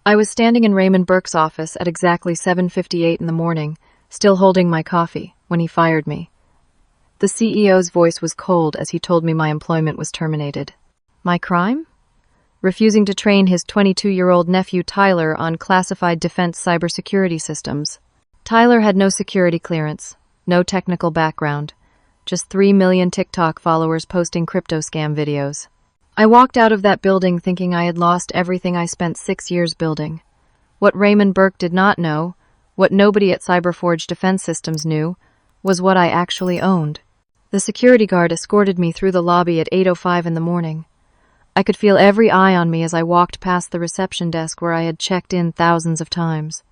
I was standing in Raymond Burke's office at exactly 7:58 in the morning, still holding my coffee, when he fired me. The CEO's voice was cold as he told me my employment was terminated. My crime? Refusing to train his 22-year-old nephew Tyler on classified defense cybersecurity systems. Tyler had no security clearance, no technical background, just 3 million TikTok followers posting crypto scam videos. I walked out of that building thinking I had lost everything I spent 6 years building. What Raymond Burke did not know, what nobody at Cyberforge Defense Systems knew, was what I actually owned. The security guard escorted me through the lobby at 8:05 in the morning. I could feel every eye on me as I walked past the reception desk where I had checked in thousands of times.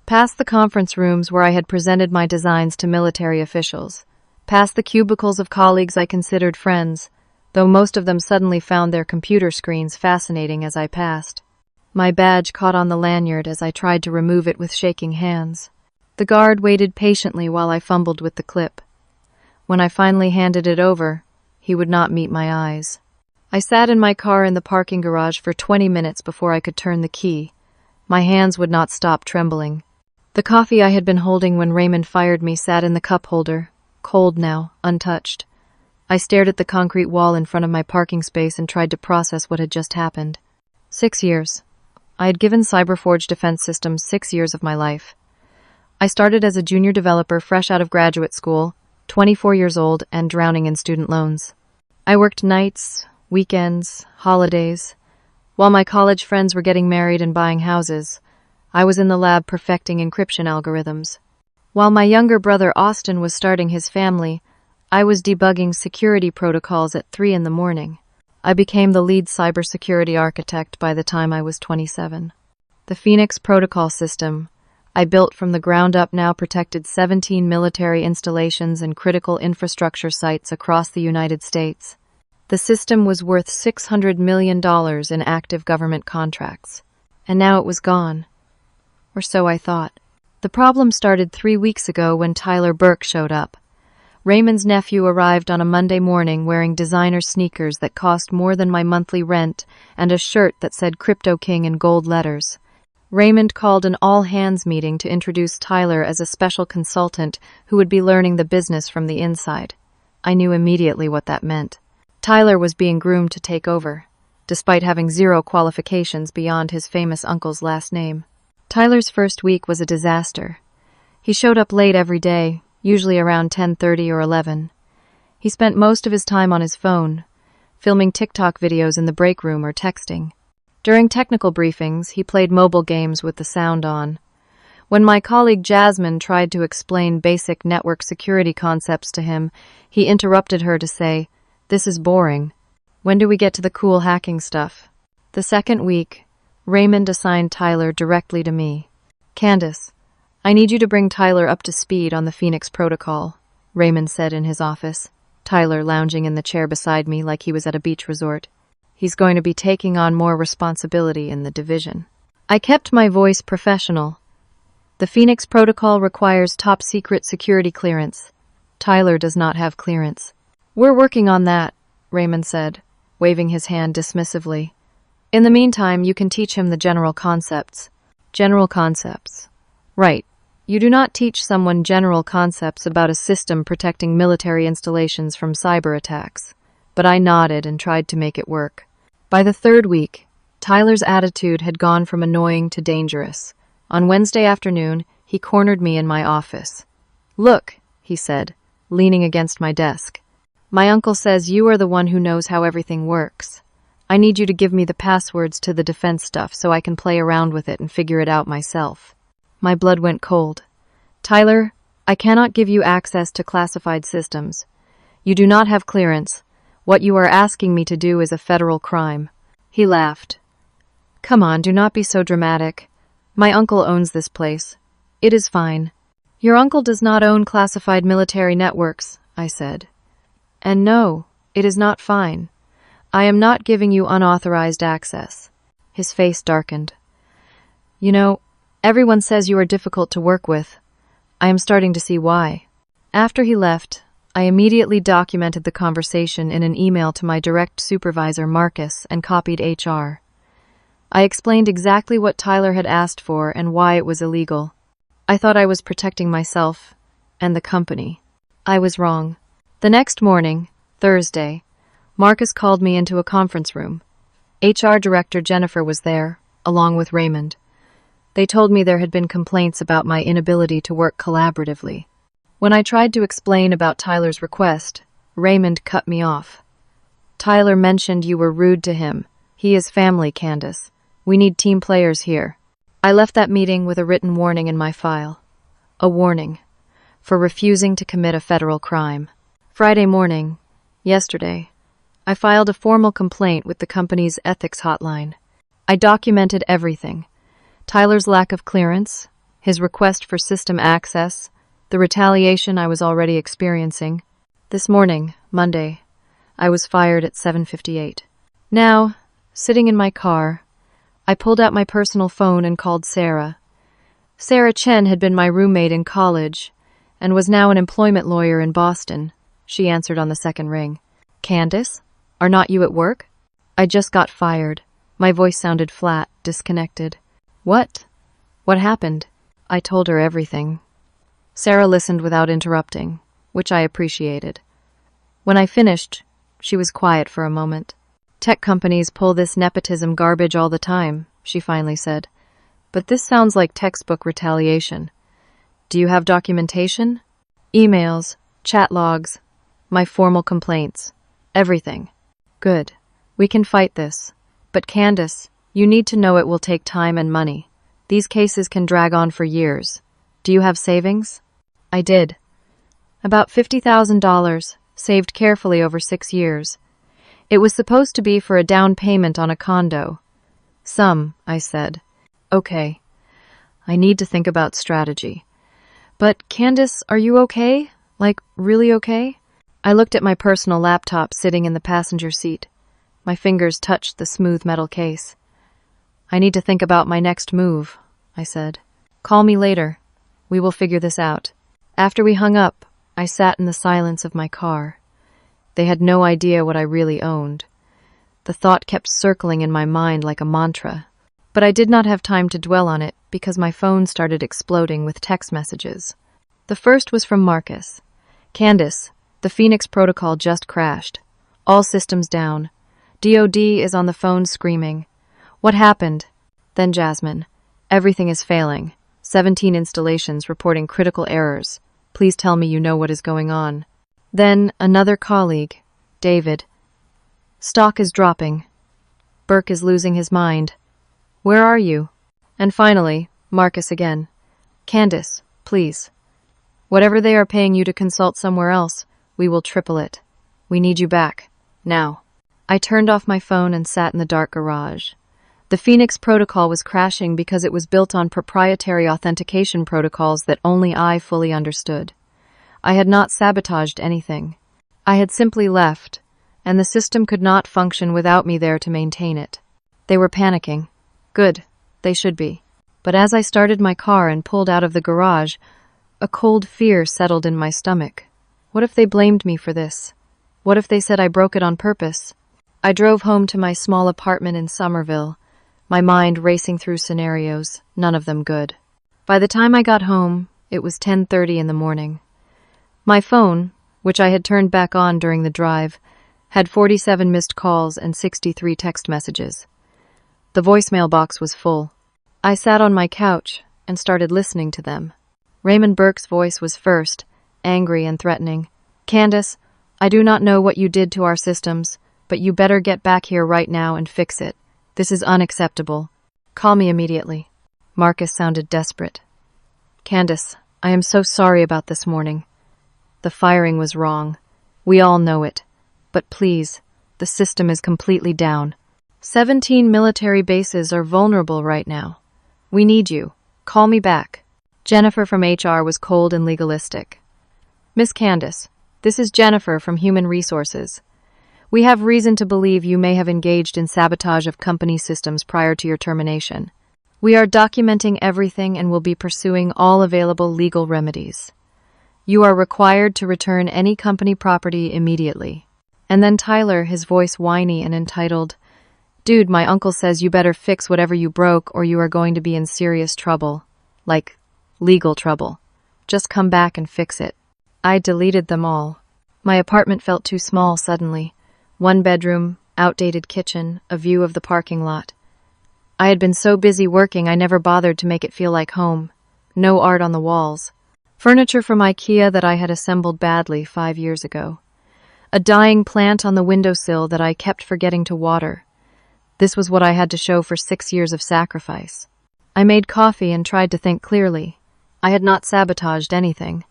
Past the conference rooms where I had presented my designs to military officials. Past the cubicles of colleagues I considered friends, though most of them suddenly found their computer screens fascinating as I passed. My badge caught on the lanyard as I tried to remove it with shaking hands. The guard waited patiently while I fumbled with the clip. When I finally handed it over, he would not meet my eyes. I sat in my car in the parking garage for 20 minutes before I could turn the key. My hands would not stop trembling. The coffee I had been holding when Raymond fired me sat in the cup holder, cold now, untouched. I stared at the concrete wall in front of my parking space and tried to process what had just happened. 6 years. I had given Cyberforge Defense Systems 6 years of my life. I started as a junior developer fresh out of graduate school, 24 years old and drowning in student loans. I worked nights, weekends, holidays. While my college friends were getting married and buying houses, I was in the lab perfecting encryption algorithms. While my younger brother Austin was starting his family, I was debugging security protocols at 3 in the morning. I became the lead cybersecurity architect by the time I was 27. The Phoenix protocol system I built from the ground up now protected 17 military installations and critical infrastructure sites across the United States. The system was worth $600 million in active government contracts. And now it was gone. Or so I thought. The problem started 3 weeks ago when Tyler Burke showed up. Raymond's nephew arrived on a Monday morning wearing designer sneakers that cost more than my monthly rent and a shirt that said Crypto King in gold letters. Raymond called an all-hands meeting to introduce Tyler as a special consultant who would be learning the business from the inside. I knew immediately what that meant. Tyler was being groomed to take over, despite having 0 qualifications beyond his famous uncle's last name. Tyler's first week was a disaster. He showed up late every day, usually around 10:30 or 11. He spent most of his time on his phone, filming TikTok videos in the break room or texting. During technical briefings, he played mobile games with the sound on. When my colleague Jasmine tried to explain basic network security concepts to him, he interrupted her to say, "This is boring. When do we get to the cool hacking stuff?" The second week, Raymond assigned Tyler directly to me. "Candace, I need you to bring Tyler up to speed on the Phoenix protocol," Raymond said in his office, Tyler lounging in the chair beside me like he was at a beach resort. "He's going to be taking on more responsibility in the division." I kept my voice professional. "The Phoenix protocol requires top-secret security clearance. Tyler does not have clearance." "We're working on that," Raymond said, waving his hand dismissively. "In the meantime, you can teach him the general concepts." General concepts. Right. You do not teach someone general concepts about a system protecting military installations from cyber attacks. But I nodded and tried to make it work. By the third week, Tyler's attitude had gone from annoying to dangerous. On Wednesday afternoon, he cornered me in my office. "Look," he said, leaning against my desk. "My uncle says you are the one who knows how everything works. I need you to give me the passwords to the defense stuff so I can play around with it and figure it out myself." My blood went cold. "Tyler, I cannot give you access to classified systems. You do not have clearance. What you are asking me to do is a federal crime." He laughed. "Come on, do not be so dramatic. My uncle owns this place. It is fine." "Your uncle does not own classified military networks," I said. "And no, it is not fine. I am not giving you unauthorized access." His face darkened. "You know, everyone says you are difficult to work with. I am starting to see why." After he left, I immediately documented the conversation in an email to my direct supervisor, Marcus, and copied HR. I explained exactly what Tyler had asked for and why it was illegal. I thought I was protecting myself and the company. I was wrong. The next morning, Thursday, Marcus called me into a conference room. HR Director Jennifer was there, along with Raymond. They told me there had been complaints about my inability to work collaboratively. When I tried to explain about Tyler's request, Raymond cut me off. Tyler mentioned you were rude to him. He is family, Candace. We need team players here. I left that meeting with a written warning in my file. A warning for refusing to commit a federal crime. Friday morning, yesterday, I filed a formal complaint with the company's ethics hotline. I documented everything. Tyler's lack of clearance, his request for system access, the retaliation I was already experiencing. This morning, Monday, I was fired at 7:58. Now, sitting in my car, I pulled out my personal phone and called Sarah. Sarah Chen had been my roommate in college and was now an employment lawyer in Boston. She answered on the second ring. Candace, are not you at work? I just got fired. My voice sounded flat, disconnected. What? What happened? I told her everything. Sarah listened without interrupting, which I appreciated. When I finished, she was quiet for a moment. Tech companies pull this nepotism garbage all the time, she finally said. But this sounds like textbook retaliation. Do you have documentation? Emails, chat logs, my formal complaints, everything. Good. We can fight this. But Candace, you need to know it will take time and money. These cases can drag on for years. Do you have savings? I did. About $50,000, saved carefully over 6 years. It was supposed to be for a down payment on a condo. I said. Okay. I need to think about strategy. But Candace, are you okay? Like, really okay? I looked at my personal laptop sitting in the passenger seat. My fingers touched the smooth metal case. I need to think about my next move, I said. Call me later. We will figure this out. After we hung up, I sat in the silence of my car. They had no idea what I really owned. The thought kept circling in my mind like a mantra. But I did not have time to dwell on it because my phone started exploding with text messages. The first was from Marcus. Candace, the Phoenix protocol just crashed. All systems down. DOD is on the phone screaming. What happened? Then Jasmine. Everything is failing. 17 installations reporting critical errors. Please tell me you know what is going on. Then another colleague, David. Stock is dropping. Burke is losing his mind. Where are you? And finally, Marcus again. Candace, please. Whatever they are paying you to consult somewhere else, we will triple it. We need you back. Now. I turned off my phone and sat in the dark garage. The Phoenix protocol was crashing because it was built on proprietary authentication protocols that only I fully understood. I had not sabotaged anything. I had simply left, and the system could not function without me there to maintain it. They were panicking. Good, they should be. But as I started my car and pulled out of the garage, a cold fear settled in my stomach. What if they blamed me for this? What if they said I broke it on purpose? I drove home to my small apartment in Somerville, my mind racing through scenarios, none of them good. By the time I got home, it was 10:30 in the morning. My phone, which I had turned back on during the drive, had 47 missed calls and 63 text messages. The voicemail box was full. I sat on my couch and started listening to them. Raymond Burke's voice was first, angry and threatening. Candace, I do not know what you did to our systems, but you better get back here right now and fix it. This is unacceptable. Call me immediately. Marcus sounded desperate. Candace, I am so sorry about this morning. The firing was wrong. We all know it. But please, the system is completely down. 17 military bases are vulnerable right now. We need you. Call me back. Jennifer from HR was cold and legalistic. Miss Candace, this is Jennifer from Human Resources. We have reason to believe you may have engaged in sabotage of company systems prior to your termination. We are documenting everything and will be pursuing all available legal remedies. You are required to return any company property immediately. And then Tyler, his voice whiny and entitled, Dude, my uncle says you better fix whatever you broke or you are going to be in serious trouble. Like, legal trouble. Just come back and fix it. I deleted them all. My apartment felt too small suddenly. One bedroom, outdated kitchen, a view of the parking lot. I had been so busy working I never bothered to make it feel like home. No art on the walls. Furniture from IKEA that I had assembled badly 5 years ago. A dying plant on the windowsill that I kept forgetting to water. This was what I had to show for 6 years of sacrifice. I made coffee and tried to think clearly. I had not sabotaged anything.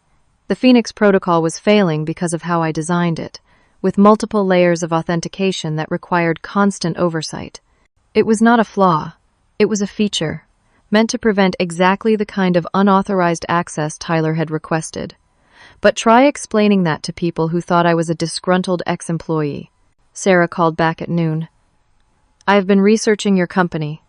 The Phoenix Protocol was failing because of how I designed it, with multiple layers of authentication that required constant oversight. It was not a flaw. It was a feature, meant to prevent exactly the kind of unauthorized access Tyler had requested. But try explaining that to people who thought I was a disgruntled ex-employee. Sarah called back at noon. I have been researching your company.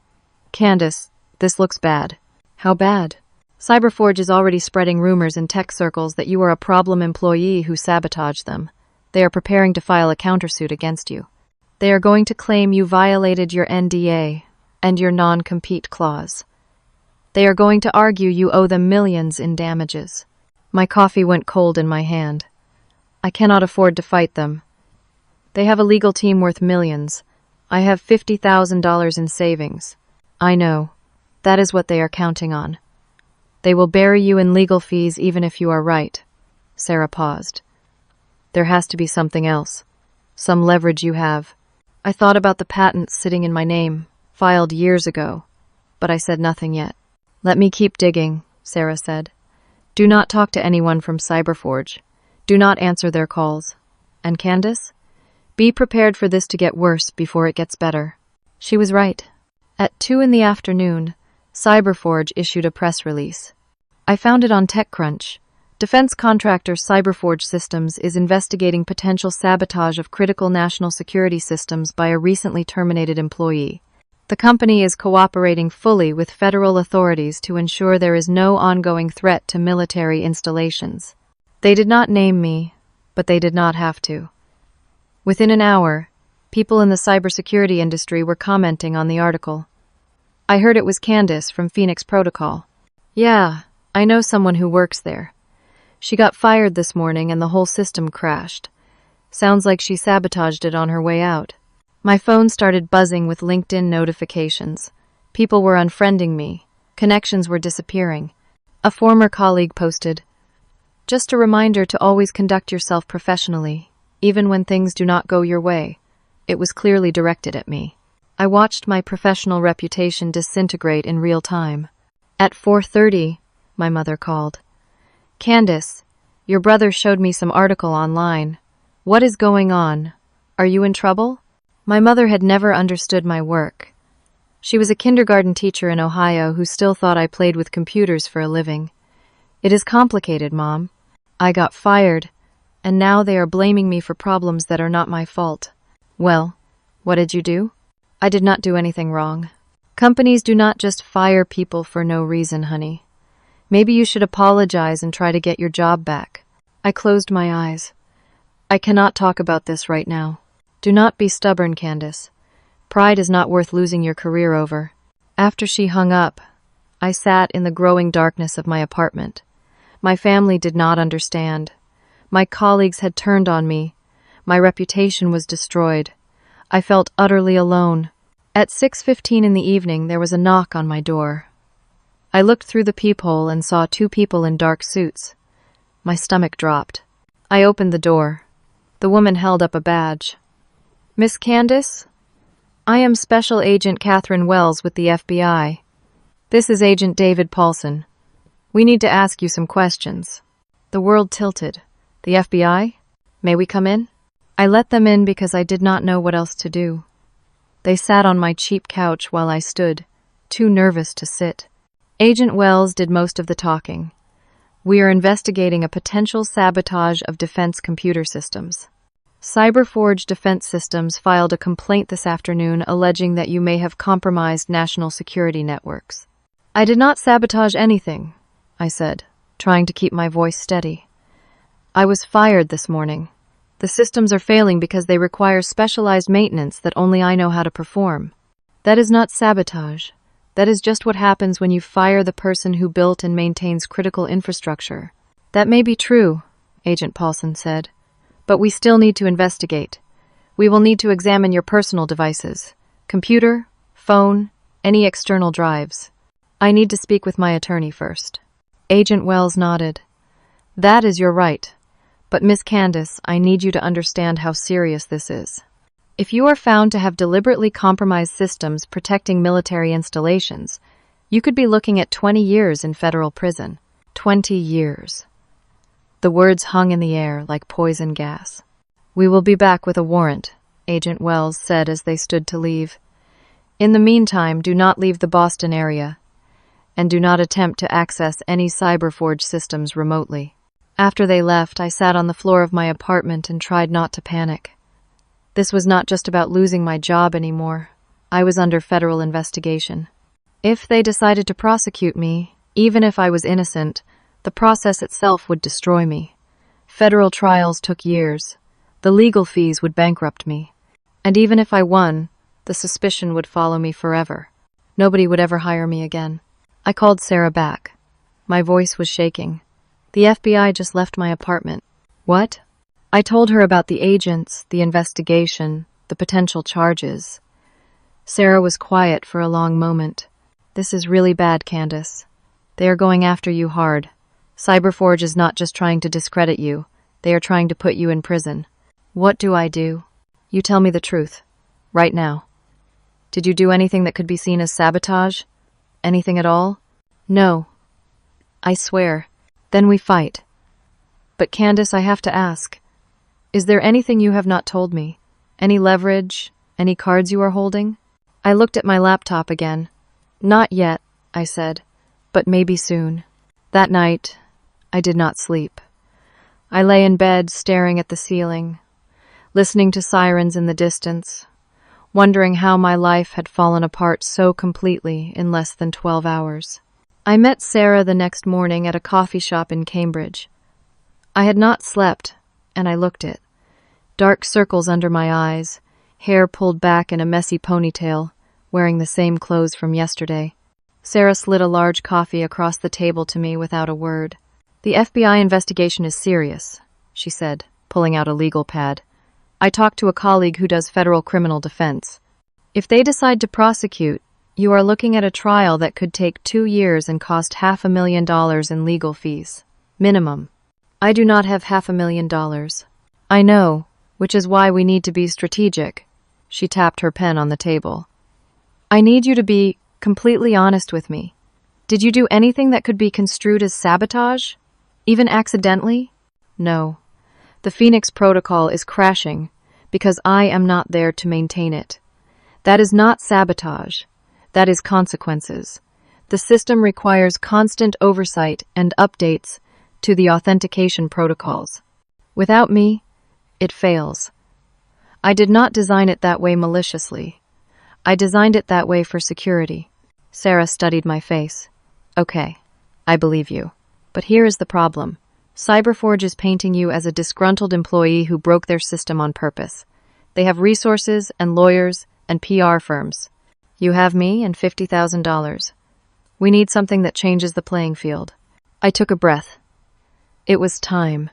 Candace, this looks bad. How bad? Cyberforge is already spreading rumors in tech circles that you are a problem employee who sabotaged them. They are preparing to file a countersuit against you. They are going to claim you violated your NDA and your non-compete clause. They are going to argue you owe them millions in damages. My coffee went cold in my hand. I cannot afford to fight them. They have a legal team worth millions. I have $50,000 in savings. I know. That is what they are counting on. They will bury you in legal fees even if you are right. Sarah paused. There has to be something else. Some leverage you have. I thought about the patents sitting in my name, filed years ago, but I said nothing yet. Let me keep digging, Sarah said. Do not talk to anyone from Cyberforge. Do not answer their calls. And Candace? Be prepared for this to get worse before it gets better. She was right. At 2 p.m, Cyberforge issued a press release. I found it on TechCrunch. Defense contractor Cyberforge Systems is investigating potential sabotage of critical national security systems by a recently terminated employee. The company is cooperating fully with federal authorities to ensure there is no ongoing threat to military installations. They did not name me, but they did not have to. Within an hour, people in the cybersecurity industry were commenting on the article. I heard it was Candace from Phoenix Protocol. Yeah, I know someone who works there. She got fired this morning and the whole system crashed. Sounds like she sabotaged it on her way out. My phone started buzzing with LinkedIn notifications. People were unfriending me. Connections were disappearing. A former colleague posted, "Just a reminder to always conduct yourself professionally, even when things do not go your way." It was clearly directed at me. I watched my professional reputation disintegrate in real time. At 4:30, my mother called. Candace, your brother showed me some article online. What is going on? Are you in trouble? My mother had never understood my work. She was a kindergarten teacher in Ohio who still thought I played with computers for a living. It is complicated, Mom. I got fired, and now they are blaming me for problems that are not my fault. Well, what did you do? I did not do anything wrong. Companies do not just fire people for no reason, honey. Maybe you should apologize and try to get your job back. I closed my eyes. I cannot talk about this right now. Do not be stubborn, Candace. Pride is not worth losing your career over. After she hung up, I sat in the growing darkness of my apartment. My family did not understand. My colleagues had turned on me. My reputation was destroyed. I felt utterly alone. At 6:15 in the evening, there was a knock on my door. I looked through the peephole and saw 2 people in dark suits. My stomach dropped. I opened the door. The woman held up a badge. Miss Candace? I am Special Agent Catherine Wells with the FBI. This is Agent David Paulson. We need to ask you some questions. The world tilted. The FBI? May we come in? I let them in because I did not know what else to do. They sat on my cheap couch while I stood, too nervous to sit. Agent Wells did most of the talking. We are investigating a potential sabotage of defense computer systems. Cyberforge Defense Systems filed a complaint this afternoon alleging that you may have compromised national security networks. I did not sabotage anything, I said, trying to keep my voice steady. I was fired this morning. The systems are failing because they require specialized maintenance that only I know how to perform. That is not sabotage. That is just what happens when you fire the person who built and maintains critical infrastructure. That may be true, Agent Paulson said, but we still need to investigate. We will need to examine your personal devices, computer, phone, any external drives. I need to speak with my attorney first. Agent Wells nodded. That is your right. But Miss Candace, I need you to understand how serious this is. If you are found to have deliberately compromised systems protecting military installations, you could be looking at 20 years in federal prison. 20 years. The words hung in the air like poison gas. We will be back with a warrant, Agent Wells said as they stood to leave. In the meantime, do not leave the Boston area, and do not attempt to access any CyberForge systems remotely. After they left, I sat on the floor of my apartment and tried not to panic. This was not just about losing my job anymore. I was under federal investigation. If they decided to prosecute me, even if I was innocent, the process itself would destroy me. Federal trials took years. The legal fees would bankrupt me. And even if I won, the suspicion would follow me forever. Nobody would ever hire me again. I called Sarah back. My voice was shaking. The FBI just left my apartment. What? I told her about the agents, the investigation, the potential charges. Sarah was quiet for a long moment. This is really bad, Candace. They are going after you hard. CyberForge is not just trying to discredit you. They are trying to put you in prison. What do I do? You tell me the truth. Right now. Did you do anything that could be seen as sabotage? Anything at all? No. I swear. Then we fight. But Candace, I have to ask. Is there anything you have not told me? Any leverage? Any cards you are holding? I looked at my laptop again. Not yet, I said, but maybe soon. That night, I did not sleep. I lay in bed staring at the ceiling, listening to sirens in the distance, wondering how my life had fallen apart so completely in less than 12 hours. I met Sarah the next morning at a coffee shop in Cambridge. I had not slept, and I looked it. Dark circles under my eyes, hair pulled back in a messy ponytail, wearing the same clothes from yesterday. Sarah slid a large coffee across the table to me without a word. The FBI investigation is serious, she said, pulling out a legal pad. I talked to a colleague who does federal criminal defense. If they decide to prosecute, you are looking at a trial that could take 2 years and cost $500,000 in legal fees. Minimum. I do not have $500,000. I know, which is why we need to be strategic. She tapped her pen on the table. I need you to be completely honest with me. Did you do anything that could be construed as sabotage? Even accidentally? No. The Phoenix Protocol is crashing because I am not there to maintain it. That is not sabotage. That is consequences. The system requires constant oversight and updates to the authentication protocols. Without me, it fails. I did not design it that way maliciously. I designed it that way for security. Sarah studied my face. Okay, I believe you. But here is the problem. CyberForge is painting you as a disgruntled employee who broke their system on purpose. They have resources and lawyers and PR firms. You have me and $50,000. We need something that changes the playing field. I took a breath. It was time.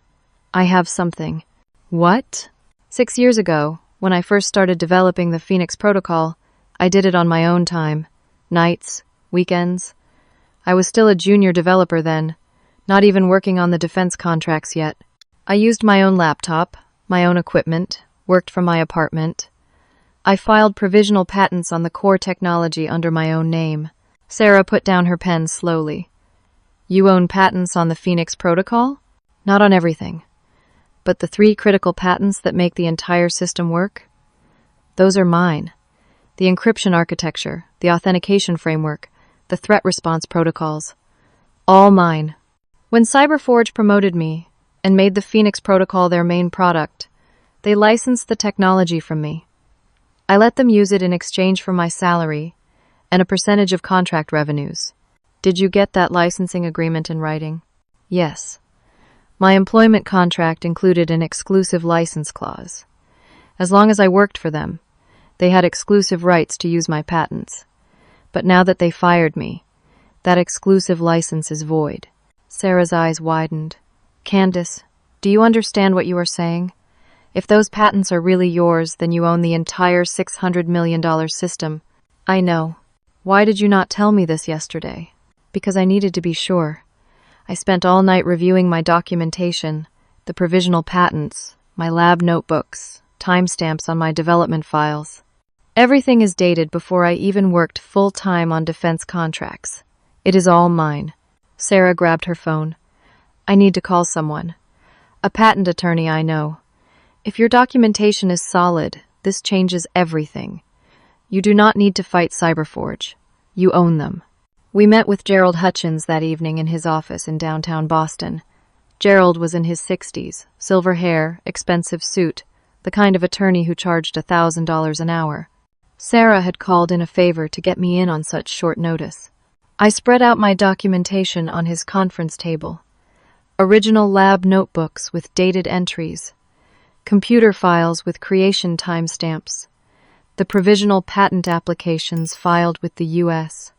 I have something. What? 6 years ago, when I first started developing the Phoenix Protocol, I did it on my own time. Nights, weekends. I was still a junior developer then, not even working on the defense contracts yet. I used my own laptop, my own equipment, worked from my apartment. I filed provisional patents on the core technology under my own name. Sarah put down her pen slowly. You own patents on the Phoenix Protocol? Not on everything. But the 3 critical patents that make the entire system work? Those are mine. The encryption architecture, the authentication framework, the threat response protocols. All mine. When CyberForge promoted me and made the Phoenix Protocol their main product, they licensed the technology from me. I let them use it in exchange for my salary and a percentage of contract revenues. Did you get that licensing agreement in writing? Yes. My employment contract included an exclusive license clause. As long as I worked for them, they had exclusive rights to use my patents. But now that they fired me, that exclusive license is void. Sarah's eyes widened. Candace, do you understand what you are saying? If those patents are really yours, then you own the entire $600 million system. I know. Why did you not tell me this yesterday? Because I needed to be sure. I spent all night reviewing my documentation, the provisional patents, my lab notebooks, timestamps on my development files. Everything is dated before I even worked full-time on defense contracts. It is all mine. Sarah grabbed her phone. I need to call someone. A patent attorney I know. If your documentation is solid, this changes everything. You do not need to fight Cyberforge. You own them. We met with Gerald Hutchins that evening in his office in downtown Boston. Gerald was in his 60s, silver hair, expensive suit, the kind of attorney who charged $1,000 an hour. Sarah had called in a favor to get me in on such short notice. I spread out my documentation on his conference table. Original lab notebooks with dated entries, computer files with creation timestamps, the provisional patent applications filed with the U.S.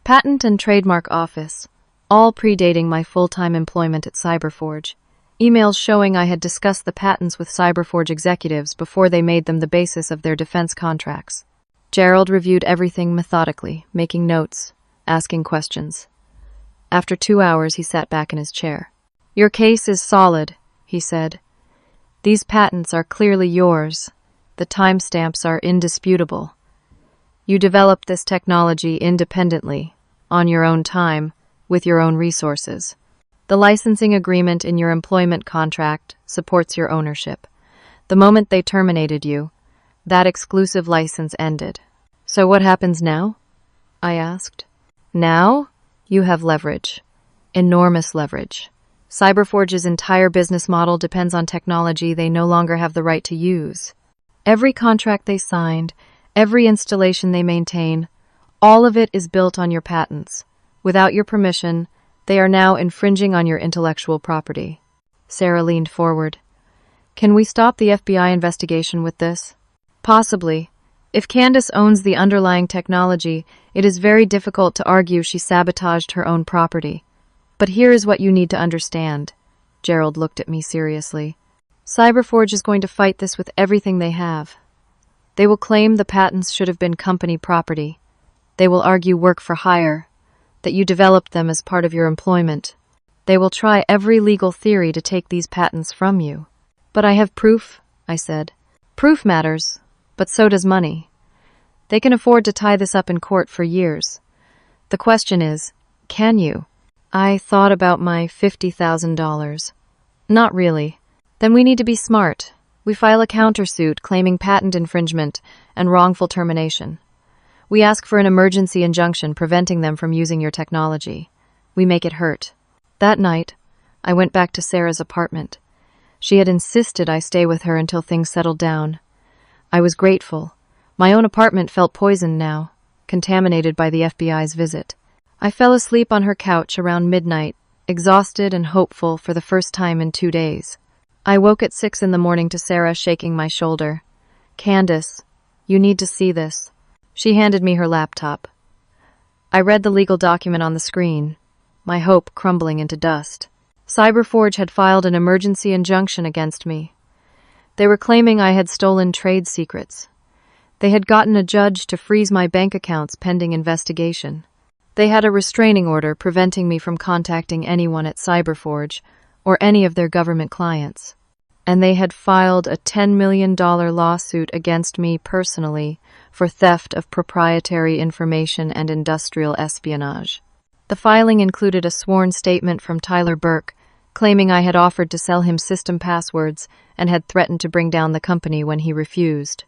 Patent and Trademark Office, all predating my full-time employment at Cyberforge, emails showing I had discussed the patents with Cyberforge executives before they made them the basis of their defense contracts. Gerald reviewed everything methodically, making notes, asking questions. After 2 hours, he sat back in his chair. Your case is solid, he said. These patents are clearly yours. The timestamps are indisputable. You developed this technology independently, on your own time, with your own resources. The licensing agreement in your employment contract supports your ownership. The moment they terminated you, that exclusive license ended. So what happens now? I asked. Now, you have leverage. Enormous leverage. Cyberforge's entire business model depends on technology they no longer have the right to use. Every contract they signed, every installation they maintain, all of it is built on your patents. Without your permission, they are now infringing on your intellectual property. Sarah leaned forward. Can we stop the FBI investigation with this? Possibly. If Candace owns the underlying technology, it is very difficult to argue she sabotaged her own property. But here is what you need to understand. Gerald looked at me seriously. Cyberforge is going to fight this with everything they have. They will claim the patents should have been company property. They will argue work for hire, that you developed them as part of your employment. They will try every legal theory to take these patents from you. But I have proof, I said. Proof matters, but so does money. They can afford to tie this up in court for years. The question is, can you? I thought about my $50,000. Not really. Then we need to be smart. We file a countersuit claiming patent infringement and wrongful termination. We ask for an emergency injunction preventing them from using your technology. We make it hurt. That night, I went back to Sarah's apartment. She had insisted I stay with her until things settled down. I was grateful. My own apartment felt poisoned now, contaminated by the FBI's visit. I fell asleep on her couch around midnight, exhausted and hopeful for the first time in 2 days. I woke at 6 in the morning to Sarah shaking my shoulder. Candace, you need to see this. She handed me her laptop. I read the legal document on the screen, my hope crumbling into dust. Cyberforge had filed an emergency injunction against me. They were claiming I had stolen trade secrets. They had gotten a judge to freeze my bank accounts pending investigation. They had a restraining order preventing me from contacting anyone at Cyberforge or any of their government clients. And they had filed a $10 million lawsuit against me personally for theft of proprietary information and industrial espionage. The filing included a sworn statement from Tyler Burke, claiming I had offered to sell him system passwords and had threatened to bring down the company when he refused.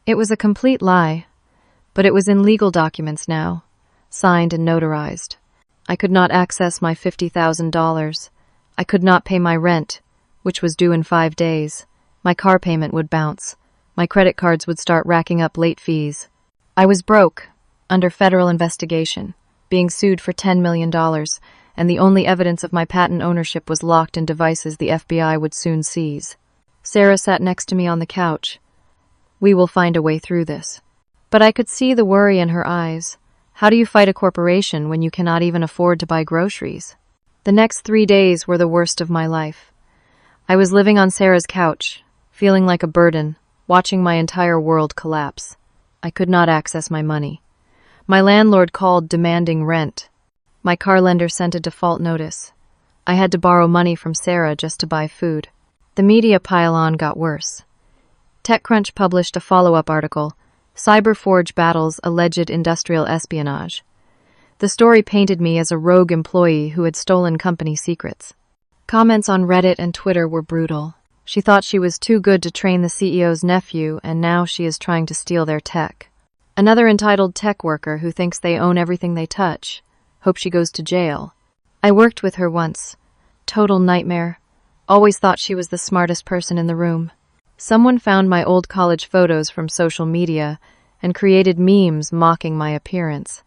It was a complete lie, but it was in legal documents now, signed and notarized. I could not access my $50,000. I could not pay my rent, which was due in 5 days. My car payment would bounce. My credit cards would start racking up late fees. I was broke, under federal investigation, being sued for $10 million, and the only evidence of my patent ownership was locked in devices the FBI would soon seize. Sarah sat next to me on the couch. We will find a way through this. But I could see the worry in her eyes. How do you fight a corporation when you cannot even afford to buy groceries? The next 3 days were the worst of my life. I was living on Sarah's couch, feeling like a burden, watching my entire world collapse. I could not access my money. My landlord called demanding rent. My car lender sent a default notice. I had to borrow money from Sarah just to buy food. The media pile-on got worse. TechCrunch published a follow-up article, Cyberforge Battles Alleged Industrial Espionage. The story painted me as a rogue employee who had stolen company secrets. Comments on Reddit and Twitter were brutal. She thought she was too good to train the CEO's nephew, and now she is trying to steal their tech. Another entitled tech worker who thinks they own everything they touch. Hope she goes to jail. I worked with her once. Total nightmare. Always thought she was the smartest person in the room. Someone found my old college photos from social media and created memes mocking my appearance.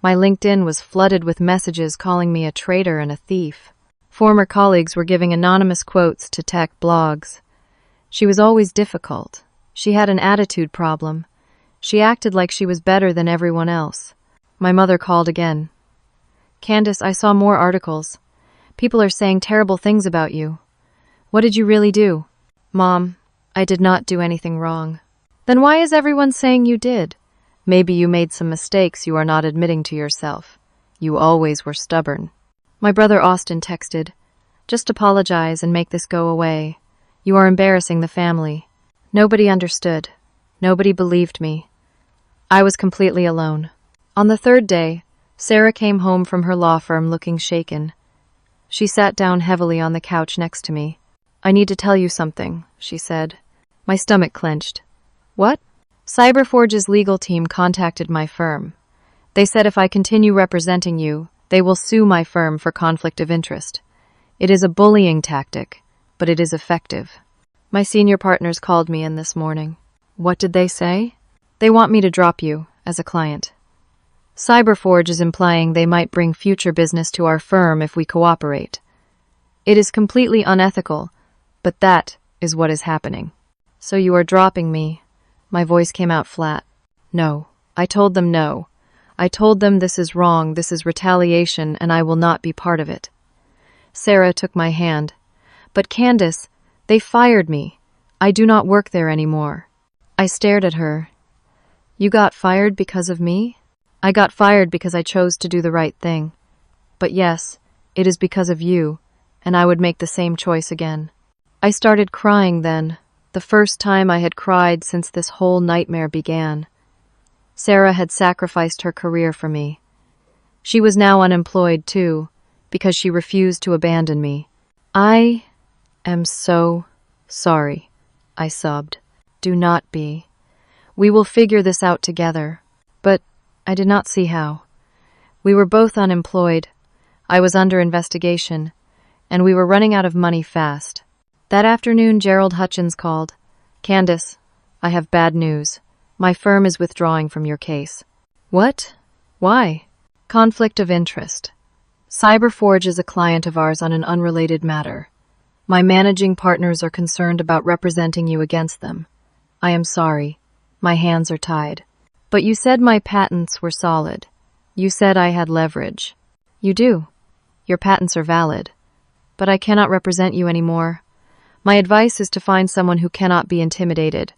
My LinkedIn was flooded with messages calling me a traitor and a thief. Former colleagues were giving anonymous quotes to tech blogs. She was always difficult. She had an attitude problem. She acted like she was better than everyone else. My mother called again. Candace, I saw more articles. People are saying terrible things about you. What did you really do? Mom, I did not do anything wrong. Then why is everyone saying you did? Maybe you made some mistakes you are not admitting to yourself. You always were stubborn. My brother Austin texted, "Just apologize and make this go away. You are embarrassing the family." Nobody understood. Nobody believed me. I was completely alone. On the 3rd day, Sarah came home from her law firm looking shaken. She sat down heavily on the couch next to me. "I need to tell you something," she said. My stomach clenched. "What?" Cyberforge's legal team contacted my firm. They said if I continue representing you, they will sue my firm for conflict of interest. It is a bullying tactic, but it is effective. My senior partners called me in this morning. What did they say? They want me to drop you as a client. Cyberforge is implying they might bring future business to our firm if we cooperate. It is completely unethical, but that is what is happening. So you are dropping me. My voice came out flat. No. I told them no. I told them this is wrong, this is retaliation, and I will not be part of it. Sarah took my hand. But Candace, they fired me. I do not work there anymore. I stared at her. You got fired because of me? I got fired because I chose to do the right thing. But yes, it is because of you, and I would make the same choice again. I started crying then, the first time I had cried since this whole nightmare began. Sarah had sacrificed her career for me. She was now unemployed, too, because she refused to abandon me. I am so sorry, I sobbed. Do not be. We will figure this out together. But I did not see how. We were both unemployed. I was under investigation, and we were running out of money fast. That afternoon, Gerald Hutchins called. Candace, I have bad news. My firm is withdrawing from your case. What? Why? Conflict of interest. Cyberforge is a client of ours on an unrelated matter. My managing partners are concerned about representing you against them. I am sorry. My hands are tied. But you said my patents were solid. You said I had leverage. You do. Your patents are valid. But I cannot represent you anymore. My advice is to find someone who cannot be intimidated.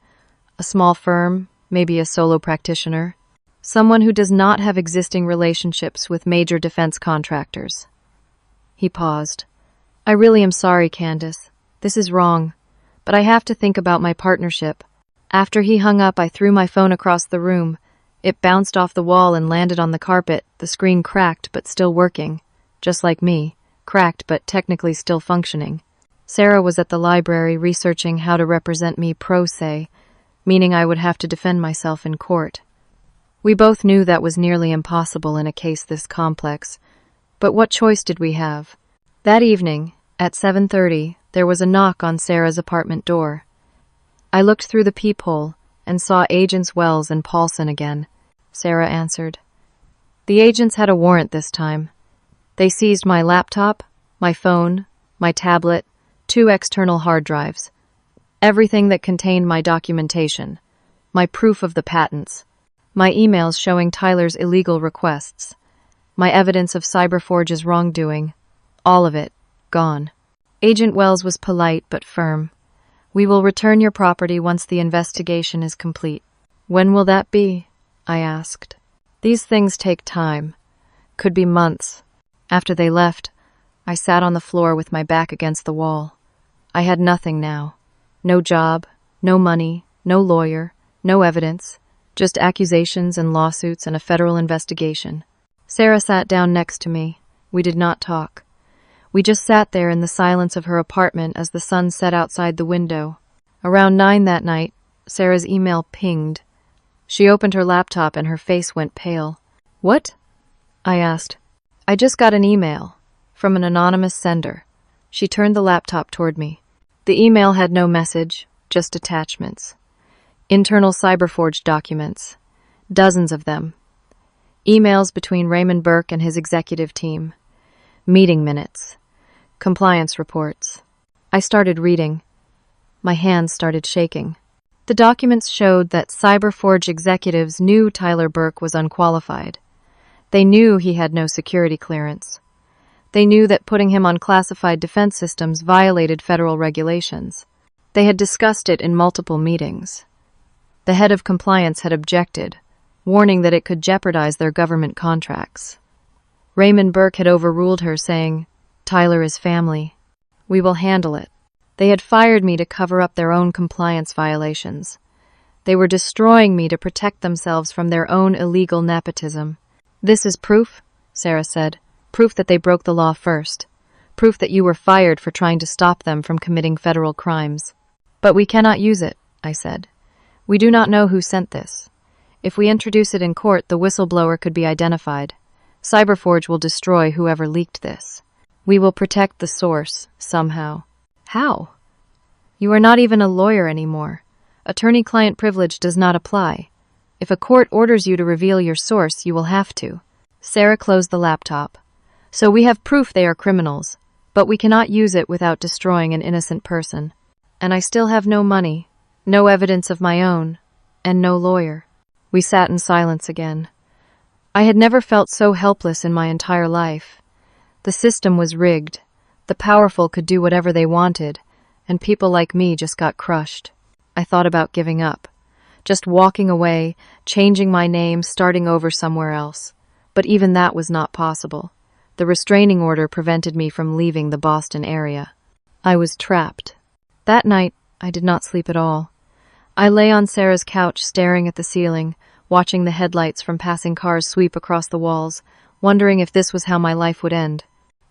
A small firm, maybe a solo practitioner. Someone who does not have existing relationships with major defense contractors. He paused. I really am sorry, Candace. This is wrong. But I have to think about my partnership. After he hung up, I threw my phone across the room. It bounced off the wall and landed on the carpet, the screen cracked but still working. Just like me, cracked but technically still functioning. Sarah was at the library researching how to represent me pro se, meaning I would have to defend myself in court. We both knew that was nearly impossible in a case this complex, but what choice did we have? That evening, at 7:30, there was a knock on Sarah's apartment door. I looked through the peephole and saw Agents Wells and Paulson again. Sarah answered. The agents had a warrant this time. They seized my laptop, my phone, my tablet, 2 external hard drives, everything that contained my documentation, my proof of the patents, my emails showing Tyler's illegal requests, my evidence of Cyberforge's wrongdoing, all of it, gone. Agent Wells was polite but firm. "We will return your property once the investigation is complete." "When will that be?" I asked. "These things take time. Could be months." After they left, I sat on the floor with my back against the wall. I had nothing now. No job, no money, no lawyer, no evidence, just accusations and lawsuits and a federal investigation. Sarah sat down next to me. We did not talk. We just sat there in the silence of her apartment as the sun set outside the window. Around 9 that night, Sarah's email pinged. She opened her laptop and her face went pale. "What?" I asked. "I just got an email from an anonymous sender." She turned the laptop toward me. The email had no message, just attachments. Internal Cyberforge documents. Dozens of them. Emails between Raymond Burke and his executive team. Meeting minutes. Compliance reports. I started reading. My hands started shaking. The documents showed that Cyberforge executives knew Tyler Burke was unqualified. They knew he had no security clearance. They knew that putting him on classified defense systems violated federal regulations. They had discussed it in multiple meetings. The head of compliance had objected, warning that it could jeopardize their government contracts. Raymond Burke had overruled her, saying, "Tyler is family. We will handle it." They had fired me to cover up their own compliance violations. They were destroying me to protect themselves from their own illegal nepotism. "This is proof," Sarah said. "Proof that they broke the law first. Proof that you were fired for trying to stop them from committing federal crimes." "But we cannot use it," I said. "We do not know who sent this. If we introduce it in court, the whistleblower could be identified. Cyberforge will destroy whoever leaked this. We will protect the source, somehow." "How?" "You are not even a lawyer anymore. Attorney-client privilege does not apply. If a court orders you to reveal your source, you will have to." Sarah closed the laptop. "So we have proof they are criminals, but we cannot use it without destroying an innocent person. And I still have no money, no evidence of my own, and no lawyer." We sat in silence again. I had never felt so helpless in my entire life. The system was rigged. The powerful could do whatever they wanted, and people like me just got crushed. I thought about giving up, just walking away, changing my name, starting over somewhere else. But even that was not possible. The restraining order prevented me from leaving the Boston area. I was trapped. That night, I did not sleep at all. I lay on Sarah's couch staring at the ceiling, watching the headlights from passing cars sweep across the walls, wondering if this was how my life would end.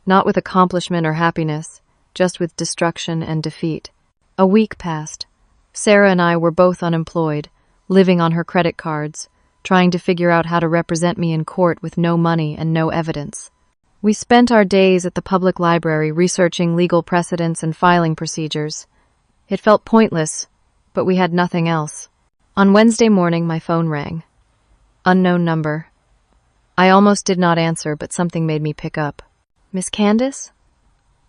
Not with accomplishment or happiness, just with destruction and defeat. A week passed. Sarah and I were both unemployed, living on her credit cards, trying to figure out how to represent me in court with no money and no evidence. We spent our days at the public library researching legal precedents and filing procedures. It felt pointless, but we had nothing else. On Wednesday morning, my phone rang. Unknown number. I almost did not answer, but something made me pick up. "Miss Candace?"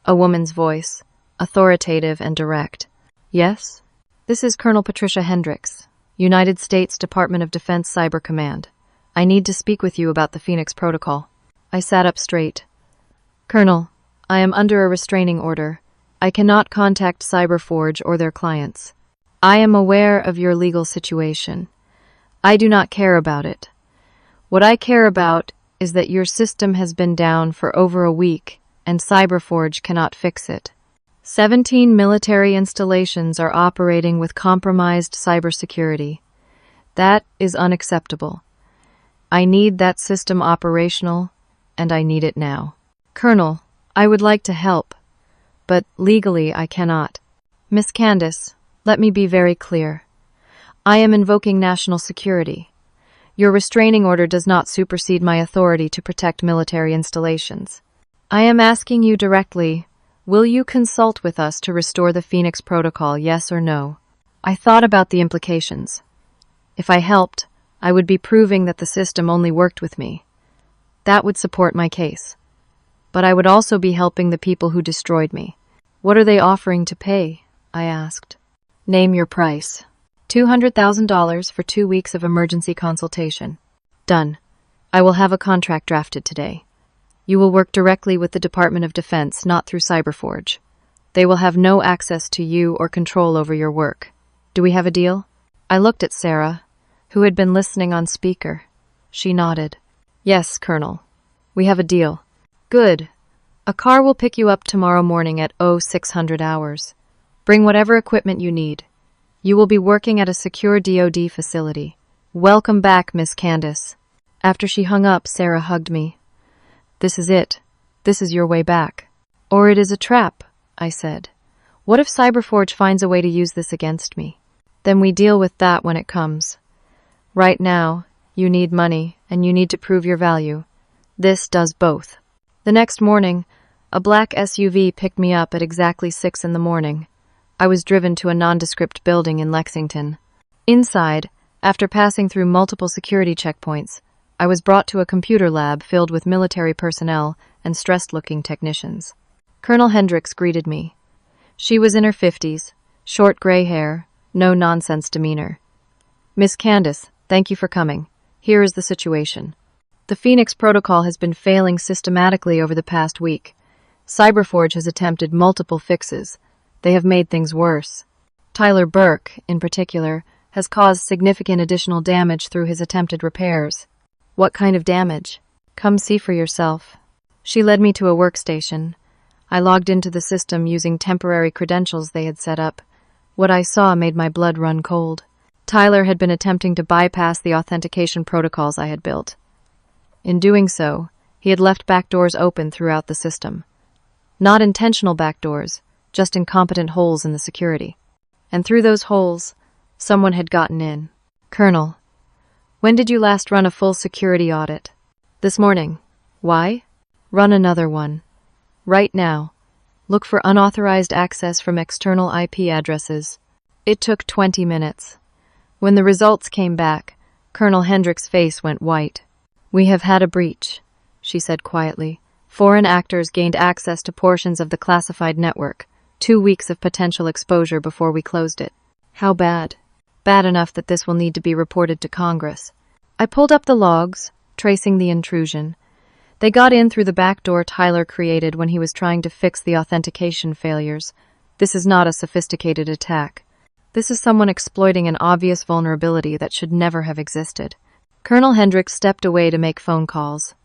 A woman's voice, authoritative and direct. "Yes?" "This is Colonel Patricia Hendricks, United States Department of Defense Cyber Command. I need to speak with you about the Phoenix Protocol." I sat up straight. "Colonel, I am under a restraining order. I cannot contact Cyberforge or their clients. I am aware of your legal situation. I do not care about it. What I care about is that your system has been down for over a week and Cyberforge cannot fix it. 17 military installations are operating with compromised cybersecurity. That is unacceptable. I need that system operational, and I need it now. Colonel, I would like to help, but legally I cannot. Miss Candace, let me be very clear. I am invoking national security. Your restraining order does not supersede my authority to protect military installations. I am asking you directly, will you consult with us to restore the Phoenix Protocol, yes or no? I thought about the implications. If I helped, I would be proving that the system only worked with me. That would support my case. but I would also be helping the people who destroyed me. What are they offering to pay? I asked. Name your price. $200,000 for 2 weeks of emergency consultation. Done. I will have a contract drafted today. You will work directly with the Department of Defense, not through Cyberforge. They will have no access to you or control over your work. Do we have a deal? I looked at Sarah, who had been listening on speaker. She nodded. Yes, Colonel. We have a deal. Good. A car will pick you up tomorrow morning at 0600 hours. Bring whatever equipment you need. You will be working at a secure DoD facility. Welcome back, Miss Candace. After she hung up, Sarah hugged me. This is it. This is your way back. Or it is a trap, I said. What if Cyberforge finds a way to use this against me? Then we deal with that when it comes. Right now, you need money, and you need to prove your value. This does both. The next morning, a black SUV picked me up at exactly 6 in the morning. I was driven to a nondescript building in Lexington. Inside, after passing through multiple security checkpoints, I was brought to a computer lab filled with military personnel and stressed-looking technicians. Colonel Hendricks greeted me. She was in her 50s, short gray hair, no-nonsense demeanor. Miss Candace, thank you for coming. Here is the situation. The Phoenix protocol has been failing systematically over the past week. Cyberforge has attempted multiple fixes. They have made things worse. Tyler Burke, in particular, has caused significant additional damage through his attempted repairs. What kind of damage? Come see for yourself. She led me to a workstation. I logged into the system using temporary credentials they had set up. What I saw made my blood run cold. Tyler had been attempting to bypass the authentication protocols I had built. In doing so, he had left backdoors open throughout the system. Not intentional backdoors, just incompetent holes in the security. And through those holes, someone had gotten in. Colonel, when did you last run a full security audit? This morning. Why? Run another one. Right now. Look for unauthorized access from external IP addresses. It took 20 minutes. When the results came back, Colonel Hendricks' face went white. We have had a breach, she said quietly. Foreign actors gained access to portions of the classified network. 2 weeks of potential exposure before we closed it. How bad? Bad enough that this will need to be reported to Congress. I pulled up the logs, tracing the intrusion. They got in through the back door Tyler created when he was trying to fix the authentication failures. This is not a sophisticated attack. This is someone exploiting an obvious vulnerability that should never have existed. Colonel Hendricks stepped away to make phone calls.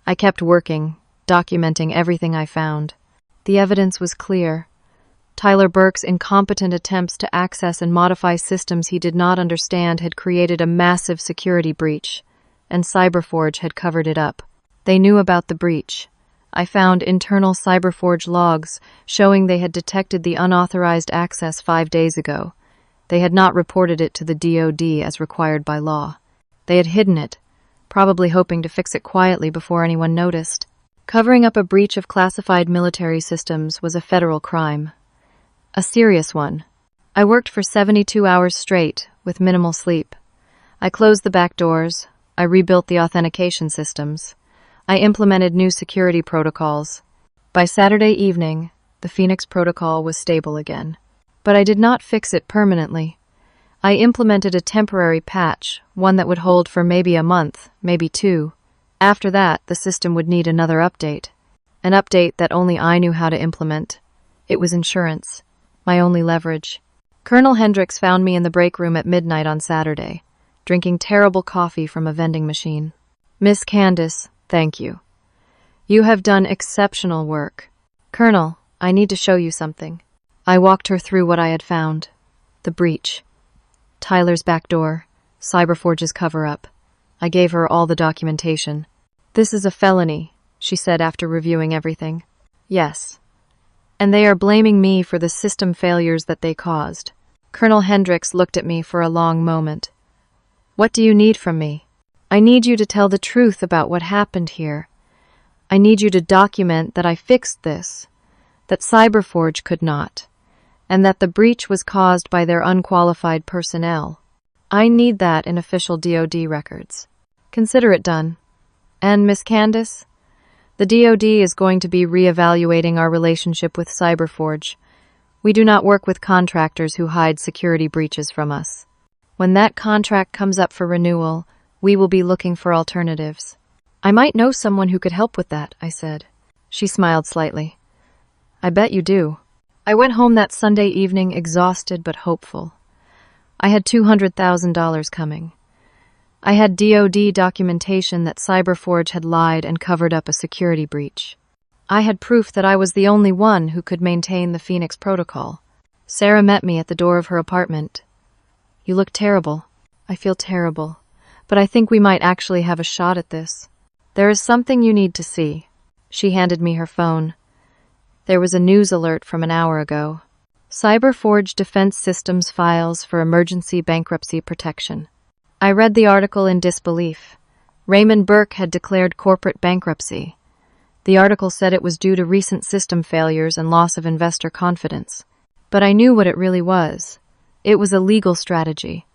I kept working, documenting everything I found. The evidence was clear. Tyler Burke's incompetent attempts to access and modify systems he did not understand had created a massive security breach, and Cyberforge had covered it up. They knew about the breach. I found internal Cyberforge logs showing they had detected the unauthorized access 5 days ago. They had not reported it to the DoD as required by law. They had hidden it, probably hoping to fix it quietly before anyone noticed. Covering up a breach of classified military systems was a federal crime. A serious one. I worked for 72 hours straight, with minimal sleep. I closed the back doors. I rebuilt the authentication systems. I implemented new security protocols. By Saturday evening, the Phoenix protocol was stable again. But I did not fix it permanently. I implemented a temporary patch, one that would hold for maybe a month, maybe 2. After that, the system would need another update. An update that only I knew how to implement. It was insurance. My only leverage. Colonel Hendricks found me in the break room at midnight on Saturday, drinking terrible coffee from a vending machine. Miss Candace, thank you. You have done exceptional work. Colonel, I need to show you something. I walked her through what I had found. The breach. Tyler's back door. Cyberforge's cover-up. I gave her all the documentation. This is a felony, she said after reviewing everything. Yes. And they are blaming me for the system failures that they caused. Colonel Hendricks looked at me for a long moment. What do you need from me? I need you to tell the truth about what happened here. I need you to document that I fixed this, that Cyberforge could not, and that the breach was caused by their unqualified personnel. I need that in official DoD records. Consider it done. And, Miss Candace, The DoD is going to be reevaluating our relationship with Cyberforge. We do not work with contractors who hide security breaches from us. When that contract comes up for renewal, we will be looking for alternatives. I might know someone who could help with that, I said. She smiled slightly. I bet you do. I went home that Sunday evening exhausted but hopeful. I had $200,000 coming. I had DoD documentation that Cyberforge had lied and covered up a security breach. I had proof that I was the only one who could maintain the Phoenix Protocol. Sarah met me at the door of her apartment. You look terrible. I feel terrible, but I think we might actually have a shot at this. There is something you need to see. She handed me her phone. There was a news alert from an hour ago. Cyberforge Defense Systems files for emergency bankruptcy protection. I read the article in disbelief. Raymond Burke had declared corporate bankruptcy. The article said it was due to recent system failures and loss of investor confidence. But I knew what it really was. It was a legal strategy.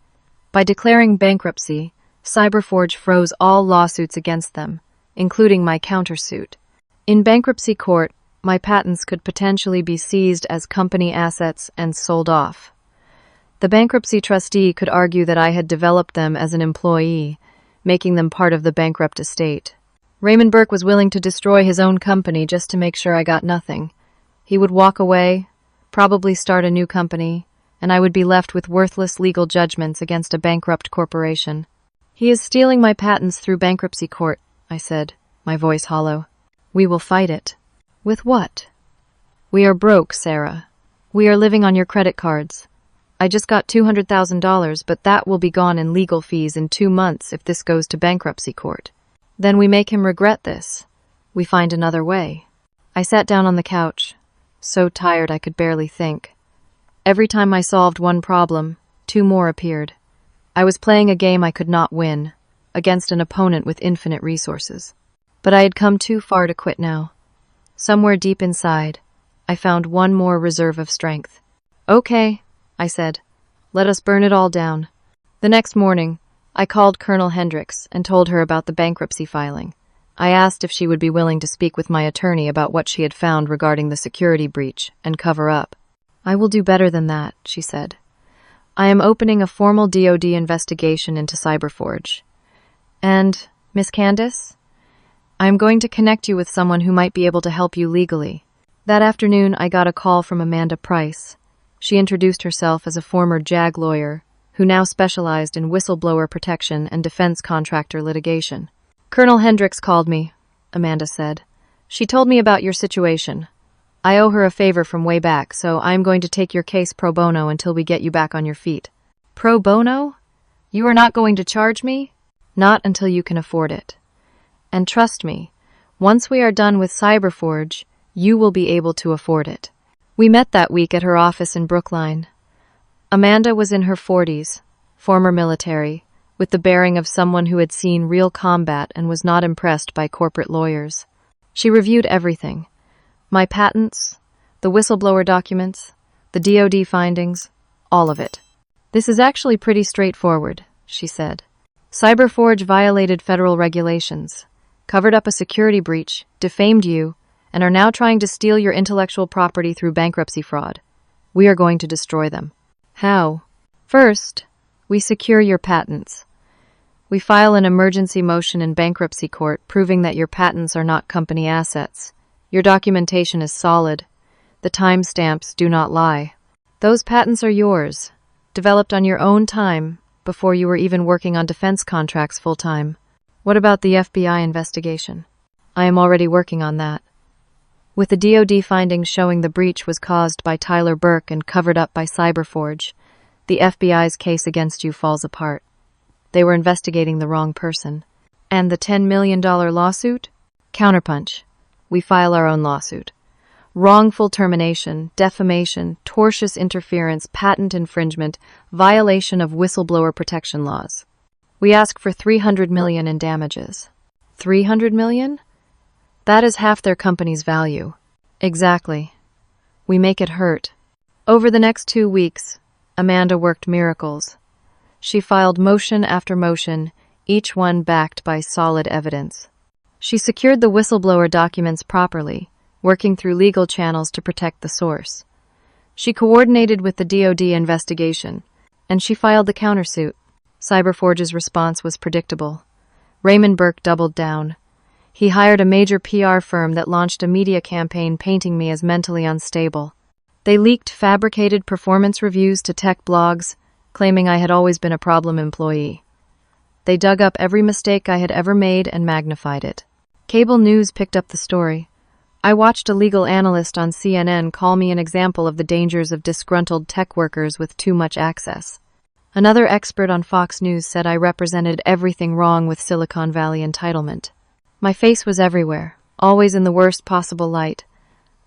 By declaring bankruptcy, Cyberforge froze all lawsuits against them, including my countersuit. In bankruptcy court, my patents could potentially be seized as company assets and sold off. The bankruptcy trustee could argue that I had developed them as an employee, making them part of the bankrupt estate. Raymond Burke was willing to destroy his own company just to make sure I got nothing. He would walk away, probably start a new company, and I would be left with worthless legal judgments against a bankrupt corporation. He is stealing my patents through bankruptcy court, I said, my voice hollow. We will fight it. With what? We are broke, Sarah. We are living on your credit cards. I just got $200,000, but that will be gone in legal fees in 2 months if this goes to bankruptcy court. Then we make him regret this. We find another way. I sat down on the couch, so tired I could barely think. Every time I solved one problem, 2 more appeared. I was playing a game I could not win, against an opponent with infinite resources. But I had come too far to quit now. Somewhere deep inside, I found one more reserve of strength. Okay, I said. Let us burn it all down. The next morning, I called Colonel Hendricks and told her about the bankruptcy filing. I asked if she would be willing to speak with my attorney about what she had found regarding the security breach and cover up. I will do better than that, she said. I am opening a formal DoD investigation into Cyberforge. And, Miss Candace, I am going to connect you with someone who might be able to help you legally. That afternoon, I got a call from Amanda Price. She introduced herself as a former JAG lawyer who now specialized in whistleblower protection and defense contractor litigation. Colonel Hendricks called me, Amanda said. She told me about your situation. I owe her a favor from way back, so I'm going to take your case pro bono until we get you back on your feet. Pro bono? You are not going to charge me? Not until you can afford it. And trust me, once we are done with Cyberforge, you will be able to afford it. We met that week at her office in Brookline. Amanda was in her 40s, former military, with the bearing of someone who had seen real combat and was not impressed by corporate lawyers. She reviewed everything. My patents, the whistleblower documents, the DoD findings, all of it. This is actually pretty straightforward, she said. Cyberforge violated federal regulations, covered up a security breach, defamed you, and are now trying to steal your intellectual property through bankruptcy fraud. We are going to destroy them. How? First, we secure your patents. We file an emergency motion in bankruptcy court proving that your patents are not company assets. Your documentation is solid. The timestamps do not lie. Those patents are yours, developed on your own time before you were even working on defense contracts full-time. What about the FBI investigation? I am already working on that. With the DoD findings showing the breach was caused by Tyler Burke and covered up by Cyberforge, the FBI's case against you falls apart. They were investigating the wrong person. And the $10 million lawsuit? Counterpunch. We file our own lawsuit. Wrongful termination, defamation, tortious interference, patent infringement, violation of whistleblower protection laws. We ask for $300 million in damages. $300 million? That is half their company's value. Exactly. We make it hurt. Over the next 2 weeks, Amanda worked miracles. She filed motion after motion, each one backed by solid evidence. She secured the whistleblower documents properly, working through legal channels to protect the source. She coordinated with the DoD investigation, and she filed the countersuit. Cyberforge's response was predictable. Raymond Burke doubled down. He hired a major PR firm that launched a media campaign painting me as mentally unstable. They leaked fabricated performance reviews to tech blogs, claiming I had always been a problem employee. They dug up every mistake I had ever made and magnified it. Cable news picked up the story. I watched a legal analyst on CNN call me an example of the dangers of disgruntled tech workers with too much access. Another expert on Fox News said I represented everything wrong with Silicon Valley entitlement. My face was everywhere, always in the worst possible light.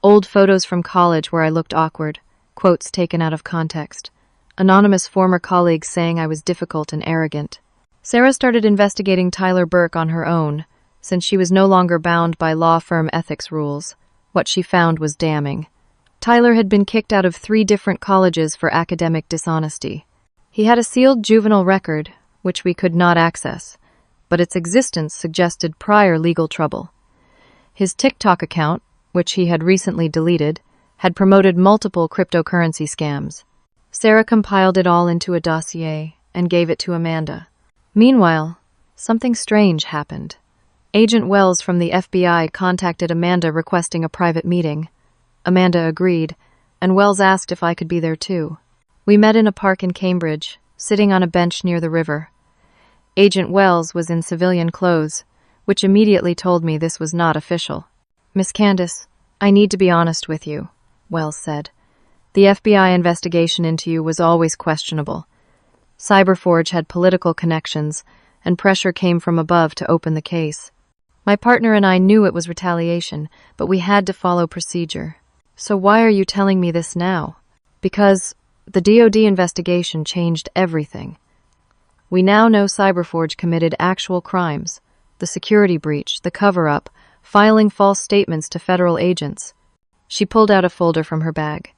Old photos from college where I looked awkward, quotes taken out of context. Anonymous former colleagues saying I was difficult and arrogant. Sarah started investigating Tyler Burke on her own, since she was no longer bound by law firm ethics rules. What she found was damning. Tyler had been kicked out of 3 different colleges for academic dishonesty. He had a sealed juvenile record, which we could not access, but its existence suggested prior legal trouble. His TikTok account, which he had recently deleted, had promoted multiple cryptocurrency scams. Sarah compiled it all into a dossier and gave it to Amanda. Meanwhile, something strange happened. Agent Wells from the FBI contacted Amanda requesting a private meeting. Amanda agreed, and Wells asked if I could be there too. We met in a park in Cambridge, sitting on a bench near the river. Agent Wells was in civilian clothes, which immediately told me this was not official. "Miss Candace, I need to be honest with you," Wells said. "The FBI investigation into you was always questionable. Cyberforge had political connections, and pressure came from above to open the case. My partner and I knew it was retaliation, but we had to follow procedure. So why are you telling me this now?" "Because the DoD investigation changed everything. We now know Cyberforge committed actual crimes, the security breach, the cover-up, filing false statements to federal agents." She pulled out a folder from her bag.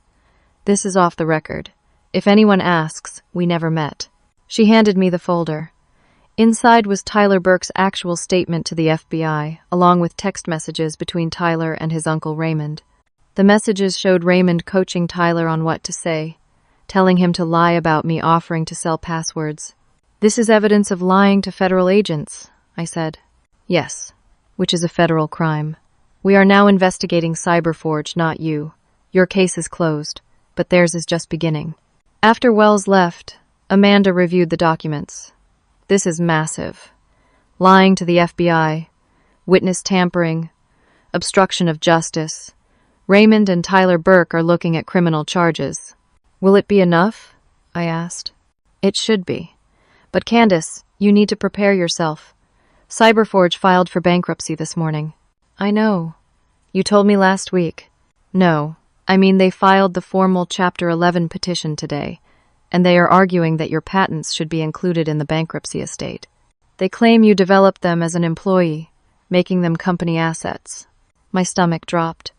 "This is off the record. If anyone asks, we never met." She handed me the folder. Inside was Tyler Burke's actual statement to the FBI, along with text messages between Tyler and his uncle Raymond. The messages showed Raymond coaching Tyler on what to say, telling him to lie about me offering to sell passwords. "This is evidence of lying to federal agents," I said. "Yes, which is a federal crime. We are now investigating Cyberforge, not you. Your case is closed, but theirs is just beginning." After Wells left, Amanda reviewed the documents. "This is massive. Lying to the FBI, witness tampering, obstruction of justice. Raymond and Tyler Burke are looking at criminal charges." "Will it be enough?" I asked. "It should be. But Candace, you need to prepare yourself. Cyberforge filed for bankruptcy this morning." "I know. You told me last week." "No, I mean they filed the formal Chapter 11 petition today, and they are arguing that your patents should be included in the bankruptcy estate. They claim you developed them as an employee, making them company assets." My stomach dropped.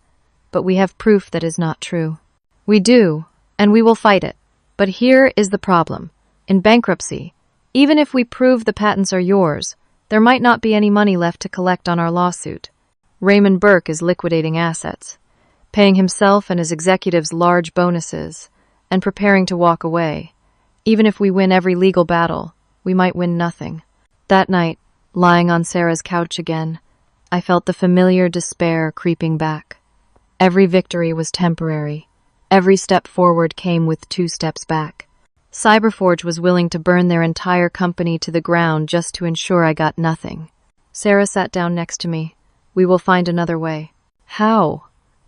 "But we have proof that is not true." "We do, and we will fight it. But here is the problem. In bankruptcy, even if we prove the patents are yours, there might not be any money left to collect on our lawsuit. Raymond Burke is liquidating assets, paying himself and his executives large bonuses, and preparing to walk away. Even if we win every legal battle, we might win nothing." That night, lying on Sarah's couch again, I felt the familiar despair creeping back. Every victory was temporary. Every step forward came with 2 steps back. Cyberforge was willing to burn their entire company to the ground just to ensure I got nothing. Sarah sat down next to me. "We will find another way." "How?"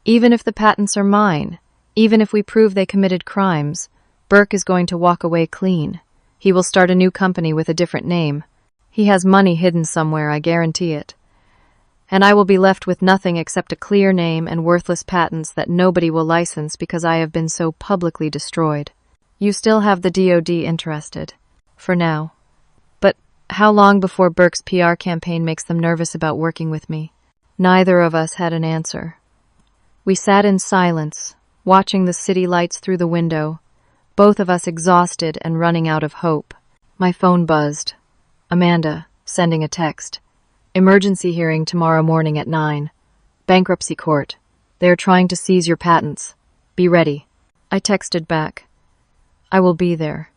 "Even if the patents are mine, even if we prove they committed crimes, Burke is going to walk away clean. He will start a new company with a different name. He has money hidden somewhere, I guarantee it. And I will be left with nothing except a clear name and worthless patents that nobody will license because I have been so publicly destroyed. You still have the DoD interested. For now. But how long before Burke's PR campaign makes them nervous about working with me?" Neither of us had an answer. We sat in silence, watching the city lights through the window, both of us exhausted and running out of hope. My phone buzzed. Amanda, sending a text. Emergency hearing tomorrow morning at 9. Bankruptcy court. They are trying to seize your patents. Be ready. I texted back. I will be there.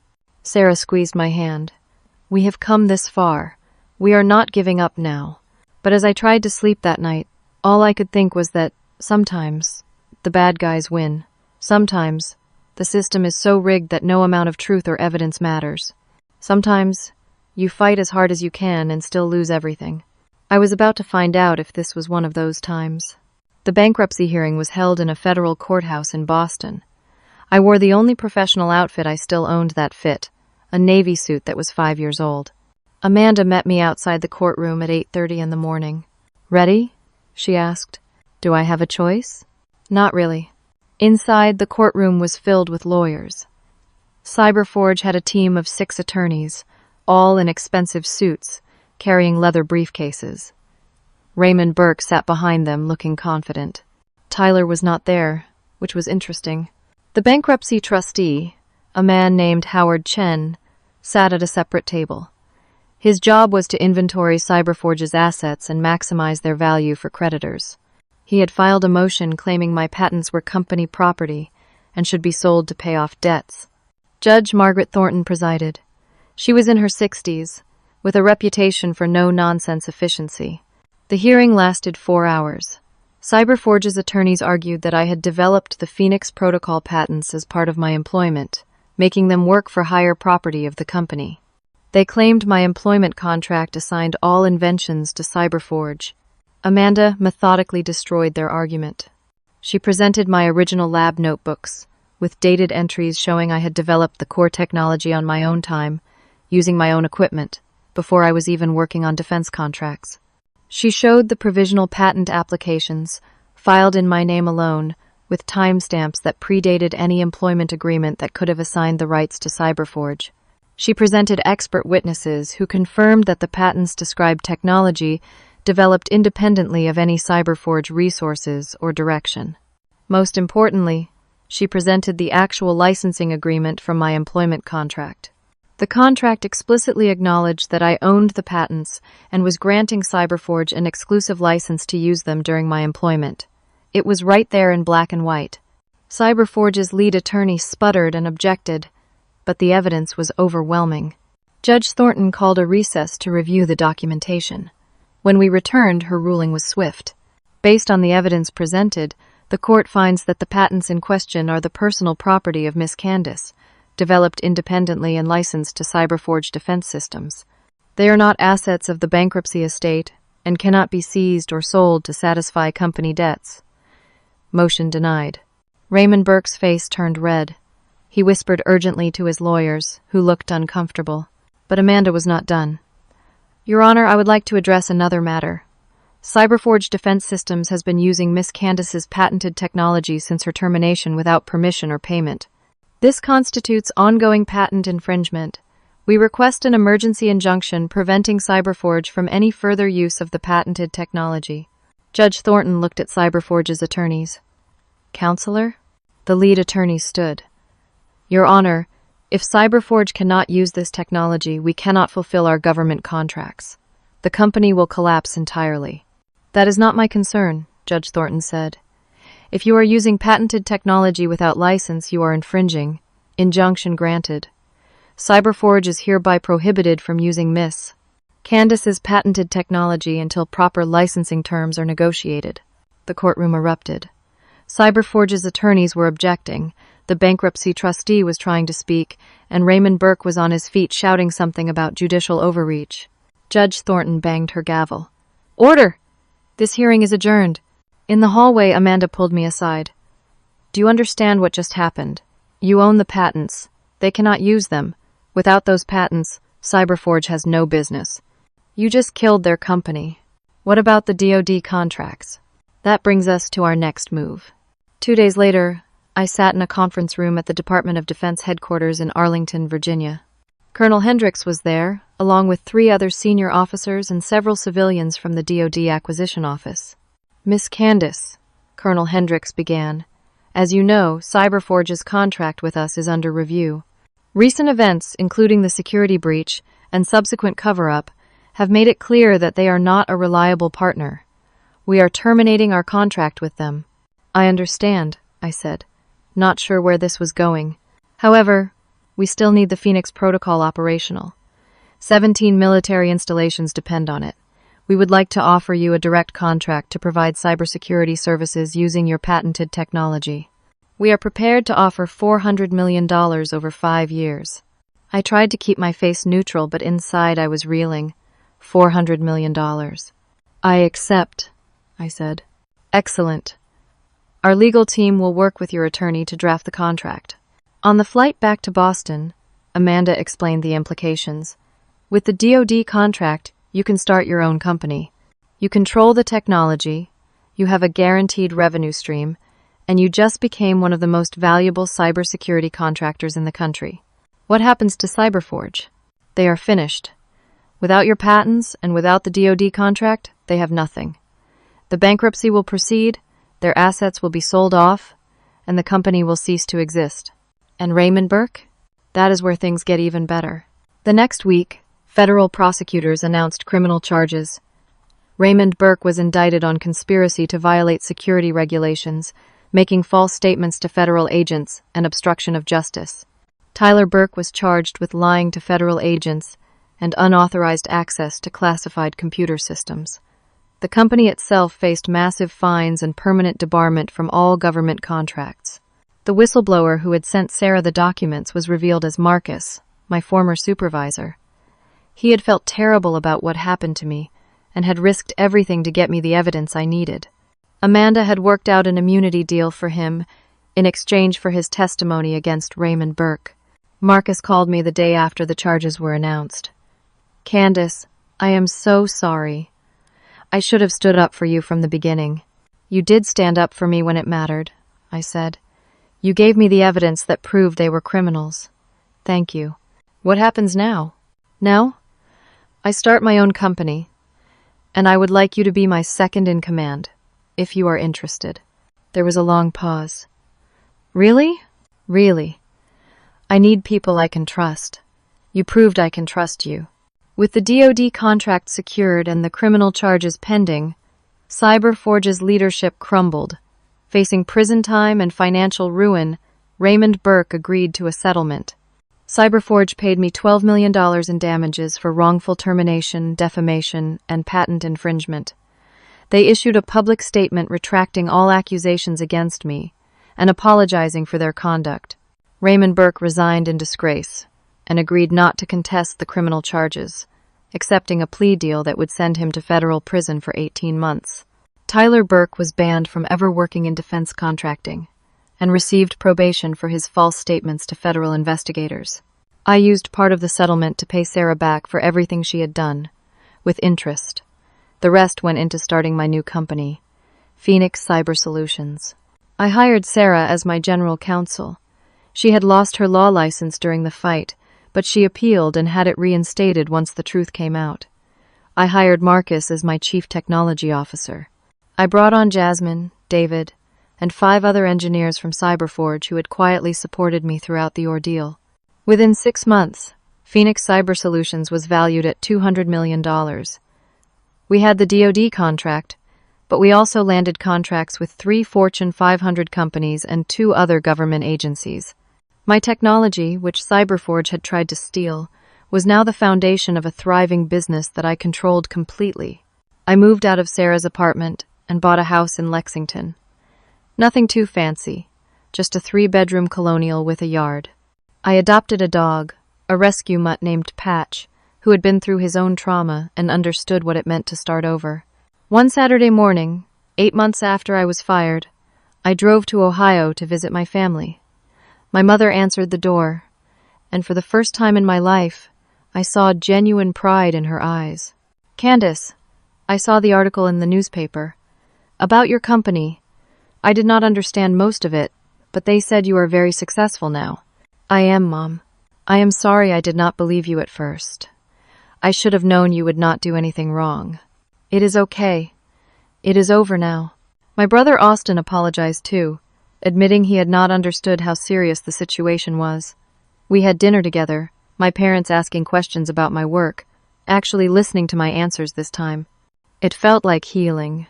Sarah squeezed my hand. We have come this far. We are not giving up now. But as I tried to sleep that night, all I could think was that sometimes the bad guys win. Sometimes the system is so rigged that no amount of truth or evidence matters. Sometimes you fight as hard as you can and still lose everything. I was about to find out if this was one of those times. The bankruptcy hearing was held in a federal courthouse in Boston. I wore the only professional outfit I still owned that fit, a navy suit that was 5 years old. Amanda met me outside the courtroom at 8:30 in the morning. Ready? She asked. Do I have a choice? Not really. Inside, the courtroom was filled with lawyers. Cyberforge had a team of 6 attorneys, all in expensive suits, carrying leather briefcases. Raymond Burke sat behind them, looking confident. Tyler was not there, which was interesting. The bankruptcy trustee, a man named Howard Chen, sat at a separate table. His job was to inventory Cyberforge's assets and maximize their value for creditors. He had filed a motion claiming my patents were company property and should be sold to pay off debts. Judge Margaret Thornton presided. She was in her 60s, with a reputation for no-nonsense efficiency. The hearing lasted 4 hours. Cyberforge's attorneys argued that I had developed the Phoenix Protocol patents as part of my employment, making them work for higher property of the company. They claimed my employment contract assigned all inventions to Cyberforge. Amanda methodically destroyed their argument. She presented my original lab notebooks, with dated entries showing I had developed the core technology on my own time, using my own equipment, before I was even working on defense contracts. She showed the provisional patent applications, filed in my name alone, with timestamps that predated any employment agreement that could have assigned the rights to Cyberforge. She presented expert witnesses who confirmed that the patents described technology developed independently of any Cyberforge resources or direction. Most importantly, she presented the actual licensing agreement from my employment contract. The contract explicitly acknowledged that I owned the patents and was granting Cyberforge an exclusive license to use them during my employment. It was right there in black and white. Cyberforge's lead attorney sputtered and objected, but the evidence was overwhelming. Judge Thornton called a recess to review the documentation. When we returned, her ruling was swift. Based on the evidence presented, the court finds that the patents in question are the personal property of Miss Candace, developed independently and licensed to Cyberforge defense systems. They are not assets of the bankruptcy estate and cannot be seized or sold to satisfy company debts. Motion denied. Raymond Burke's face turned red. He whispered urgently to his lawyers, who looked uncomfortable. But Amanda was not done. Your Honor, I would like to address another matter. Cyberforge Defense Systems has been using Miss Candace's patented technology since her termination without permission or payment. This constitutes ongoing patent infringement. We request an emergency injunction preventing Cyberforge from any further use of the patented technology. Judge Thornton looked at Cyberforge's attorneys. Counselor? The lead attorney stood. Your Honor, if Cyberforge cannot use this technology, we cannot fulfill our government contracts. The company will collapse entirely. That is not my concern, Judge Thornton said. If you are using patented technology without license, you are infringing. Injunction granted. Cyberforge is hereby prohibited from using Miss Candace's patented technology until proper licensing terms are negotiated. The courtroom erupted. Cyberforge's attorneys were objecting. The bankruptcy trustee was trying to speak, and Raymond Burke was on his feet shouting something about judicial overreach. Judge Thornton banged her gavel. Order! This hearing is adjourned. In the hallway, Amanda pulled me aside. Do you understand what just happened? You own the patents. They cannot use them. Without those patents, Cyberforge has no business. You just killed their company. What about the DoD contracts? That brings us to our next move. 2 days later, I sat in a conference room at the Department of Defense headquarters in Arlington, Virginia. Colonel Hendricks was there, along with 3 other senior officers and several civilians from the DoD Acquisition Office. Miss Candace, Colonel Hendricks began, as you know, Cyberforge's contract with us is under review. Recent events, including the security breach and subsequent cover-up, have made it clear that they are not a reliable partner. We are terminating our contract with them. I understand, I said, not sure where this was going. However, we still need the Phoenix Protocol operational. 17 military installations depend on it. We would like to offer you a direct contract to provide cybersecurity services using your patented technology. We are prepared to offer $400 million over 5 years. I tried to keep my face neutral, but inside I was reeling. $400 million. I accept, I said. Excellent. Our legal team will work with your attorney to draft the contract. On the flight back to Boston, Amanda explained the implications. With the DoD contract, you can start your own company. You control the technology, you have a guaranteed revenue stream, and you just became one of the most valuable cybersecurity contractors in the country. What happens to Cyberforge? They are finished. Without your patents and without the DoD contract, they have nothing. The bankruptcy will proceed, their assets will be sold off, and the company will cease to exist. And Raymond Burke? That is where things get even better. The next week, federal prosecutors announced criminal charges. Raymond Burke was indicted on conspiracy to violate security regulations, making false statements to federal agents, and obstruction of justice. Tyler Burke was charged with lying to federal agents and unauthorized access to classified computer systems. The company itself faced massive fines and permanent debarment from all government contracts. The whistleblower who had sent Sarah the documents was revealed as Marcus, my former supervisor. He had felt terrible about what happened to me and had risked everything to get me the evidence I needed. Amanda had worked out an immunity deal for him in exchange for his testimony against Raymond Burke. Marcus called me the day after the charges were announced. Candace, I am so sorry. I should have stood up for you from the beginning. You did stand up for me when it mattered, I said. You gave me the evidence that proved they were criminals. Thank you. What happens now? Now? I start my own company, and I would like you to be my second in command, if you are interested. There was a long pause. Really? Really. I need people I can trust. You proved I can trust you. With the DoD contract secured and the criminal charges pending, Cyberforge's leadership crumbled. Facing prison time and financial ruin, Raymond Burke agreed to a settlement. Cyberforge paid me $12 million in damages for wrongful termination, defamation, and patent infringement. They issued a public statement retracting all accusations against me and apologizing for their conduct. Raymond Burke resigned in disgrace and agreed not to contest the criminal charges, accepting a plea deal that would send him to federal prison for 18 months. Tyler Burke was banned from ever working in defense contracting and received probation for his false statements to federal investigators. I used part of the settlement to pay Sarah back for everything she had done, with interest. The rest went into starting my new company, Phoenix Cyber Solutions. I hired Sarah as my general counsel. She had lost her law license during the fight, but she appealed and had it reinstated once the truth came out. I hired Marcus as my chief technology officer. I brought on Jasmine, David, and 5 other engineers from Cyberforge who had quietly supported me throughout the ordeal. Within 6 months, Phoenix Cyber Solutions was valued at $200 million. We had the DoD contract, but we also landed contracts with 3 Fortune 500 companies and 2 other government agencies. My technology, which Cyberforge had tried to steal, was now the foundation of a thriving business that I controlled completely. I moved out of Sarah's apartment and bought a house in Lexington. Nothing too fancy, just a 3-bedroom colonial with a yard. I adopted a dog, a rescue mutt named Patch, who had been through his own trauma and understood what it meant to start over. One Saturday morning, 8 months after I was fired, I drove to Ohio to visit my family. My mother answered the door, and for the first time in my life, I saw genuine pride in her eyes. Candace, I saw the article in the newspaper. About your company. I did not understand most of it, but they said you are very successful now. I am, Mom. I am sorry I did not believe you at first. I should have known you would not do anything wrong. It is okay. It is over now. My brother Austin apologized too, admitting he had not understood how serious the situation was. We had dinner together, my parents asking questions about my work, actually listening to my answers this time. It felt like healing.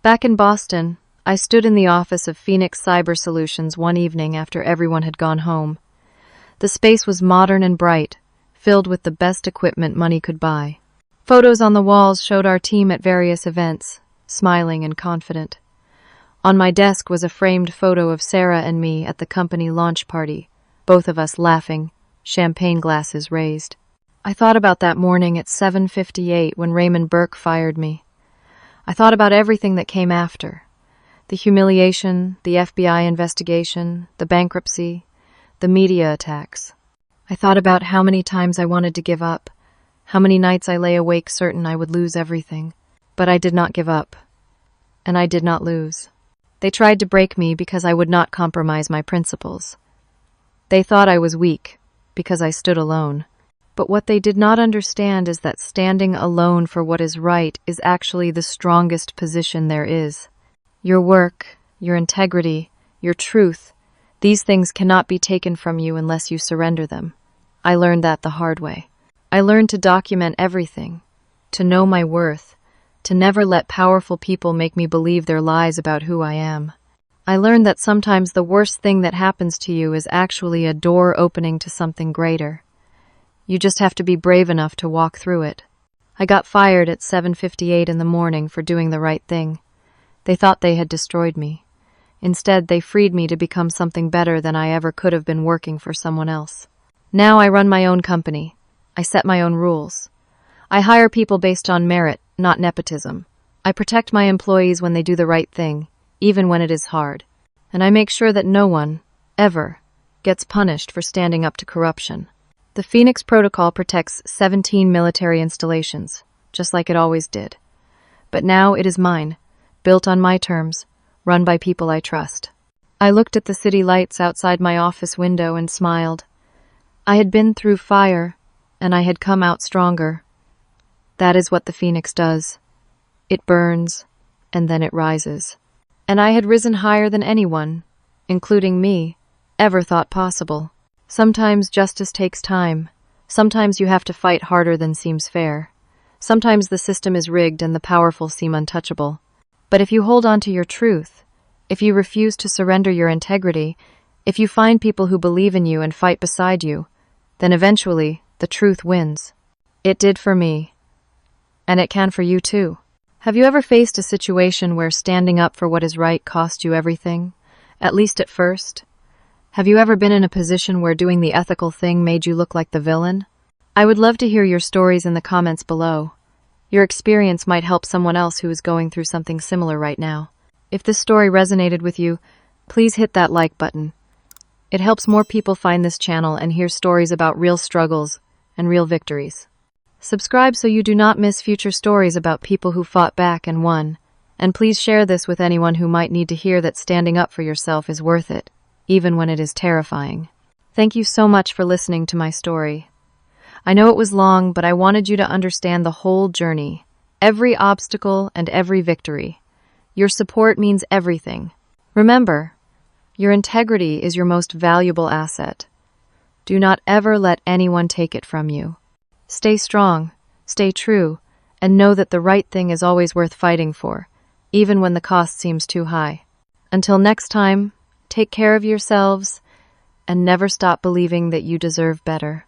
Back in Boston, I stood in the office of Phoenix Cyber Solutions one evening after everyone had gone home. The space was modern and bright, filled with the best equipment money could buy. Photos on the walls showed our team at various events, smiling and confident. On my desk was a framed photo of Sarah and me at the company launch party, both of us laughing, champagne glasses raised. I thought about that morning at 7:58 when Raymond Burke fired me. I thought about everything that came after. The humiliation, the FBI investigation, the bankruptcy, the media attacks. I thought about how many times I wanted to give up, how many nights I lay awake certain I would lose everything. But I did not give up, and I did not lose. They tried to break me because I would not compromise my principles. They thought I was weak because I stood alone. But what they did not understand is that standing alone for what is right is actually the strongest position there is. Your work, your integrity, your truth, these things cannot be taken from you unless you surrender them. I learned that the hard way. I learned to document everything, to know my worth, to never let powerful people make me believe their lies about who I am. I learned that sometimes the worst thing that happens to you is actually a door opening to something greater. You just have to be brave enough to walk through it. I got fired at 7:58 in the morning for doing the right thing. They thought they had destroyed me. Instead, they freed me to become something better than I ever could have been working for someone else. Now I run my own company. I set my own rules. I hire people based on merit, not nepotism. I protect my employees when they do the right thing, even when it is hard. And I make sure that no one, ever, gets punished for standing up to corruption. The Phoenix Protocol protects 17 military installations, just like it always did. But now it is mine, built on my terms, run by people I trust. I looked at the city lights outside my office window and smiled. I had been through fire, and I had come out stronger. That is what the Phoenix does. It burns, and then it rises. And I had risen higher than anyone, including me, ever thought possible. Sometimes justice takes time. Sometimes you have to fight harder than seems fair. Sometimes the system is rigged and the powerful seem untouchable. But if you hold on to your truth, if you refuse to surrender your integrity, if you find people who believe in you and fight beside you, then eventually the truth wins. It did for me. And it can for you too. Have you ever faced a situation where standing up for what is right cost you everything, at least at first? Have you ever been in a position where doing the ethical thing made you look like the villain? I would love to hear your stories in the comments below. Your experience might help someone else who is going through something similar right now. If this story resonated with you, please hit that like button. It helps more people find this channel and hear stories about real struggles and real victories. Subscribe so you do not miss future stories about people who fought back and won. And please share this with anyone who might need to hear that standing up for yourself is worth it, even when it is terrifying. Thank you so much for listening to my story. I know it was long, but I wanted you to understand the whole journey, every obstacle and every victory. Your support means everything. Remember, your integrity is your most valuable asset. Do not ever let anyone take it from you. Stay strong, stay true, and know that the right thing is always worth fighting for, even when the cost seems too high. Until next time, take care of yourselves and never stop believing that you deserve better.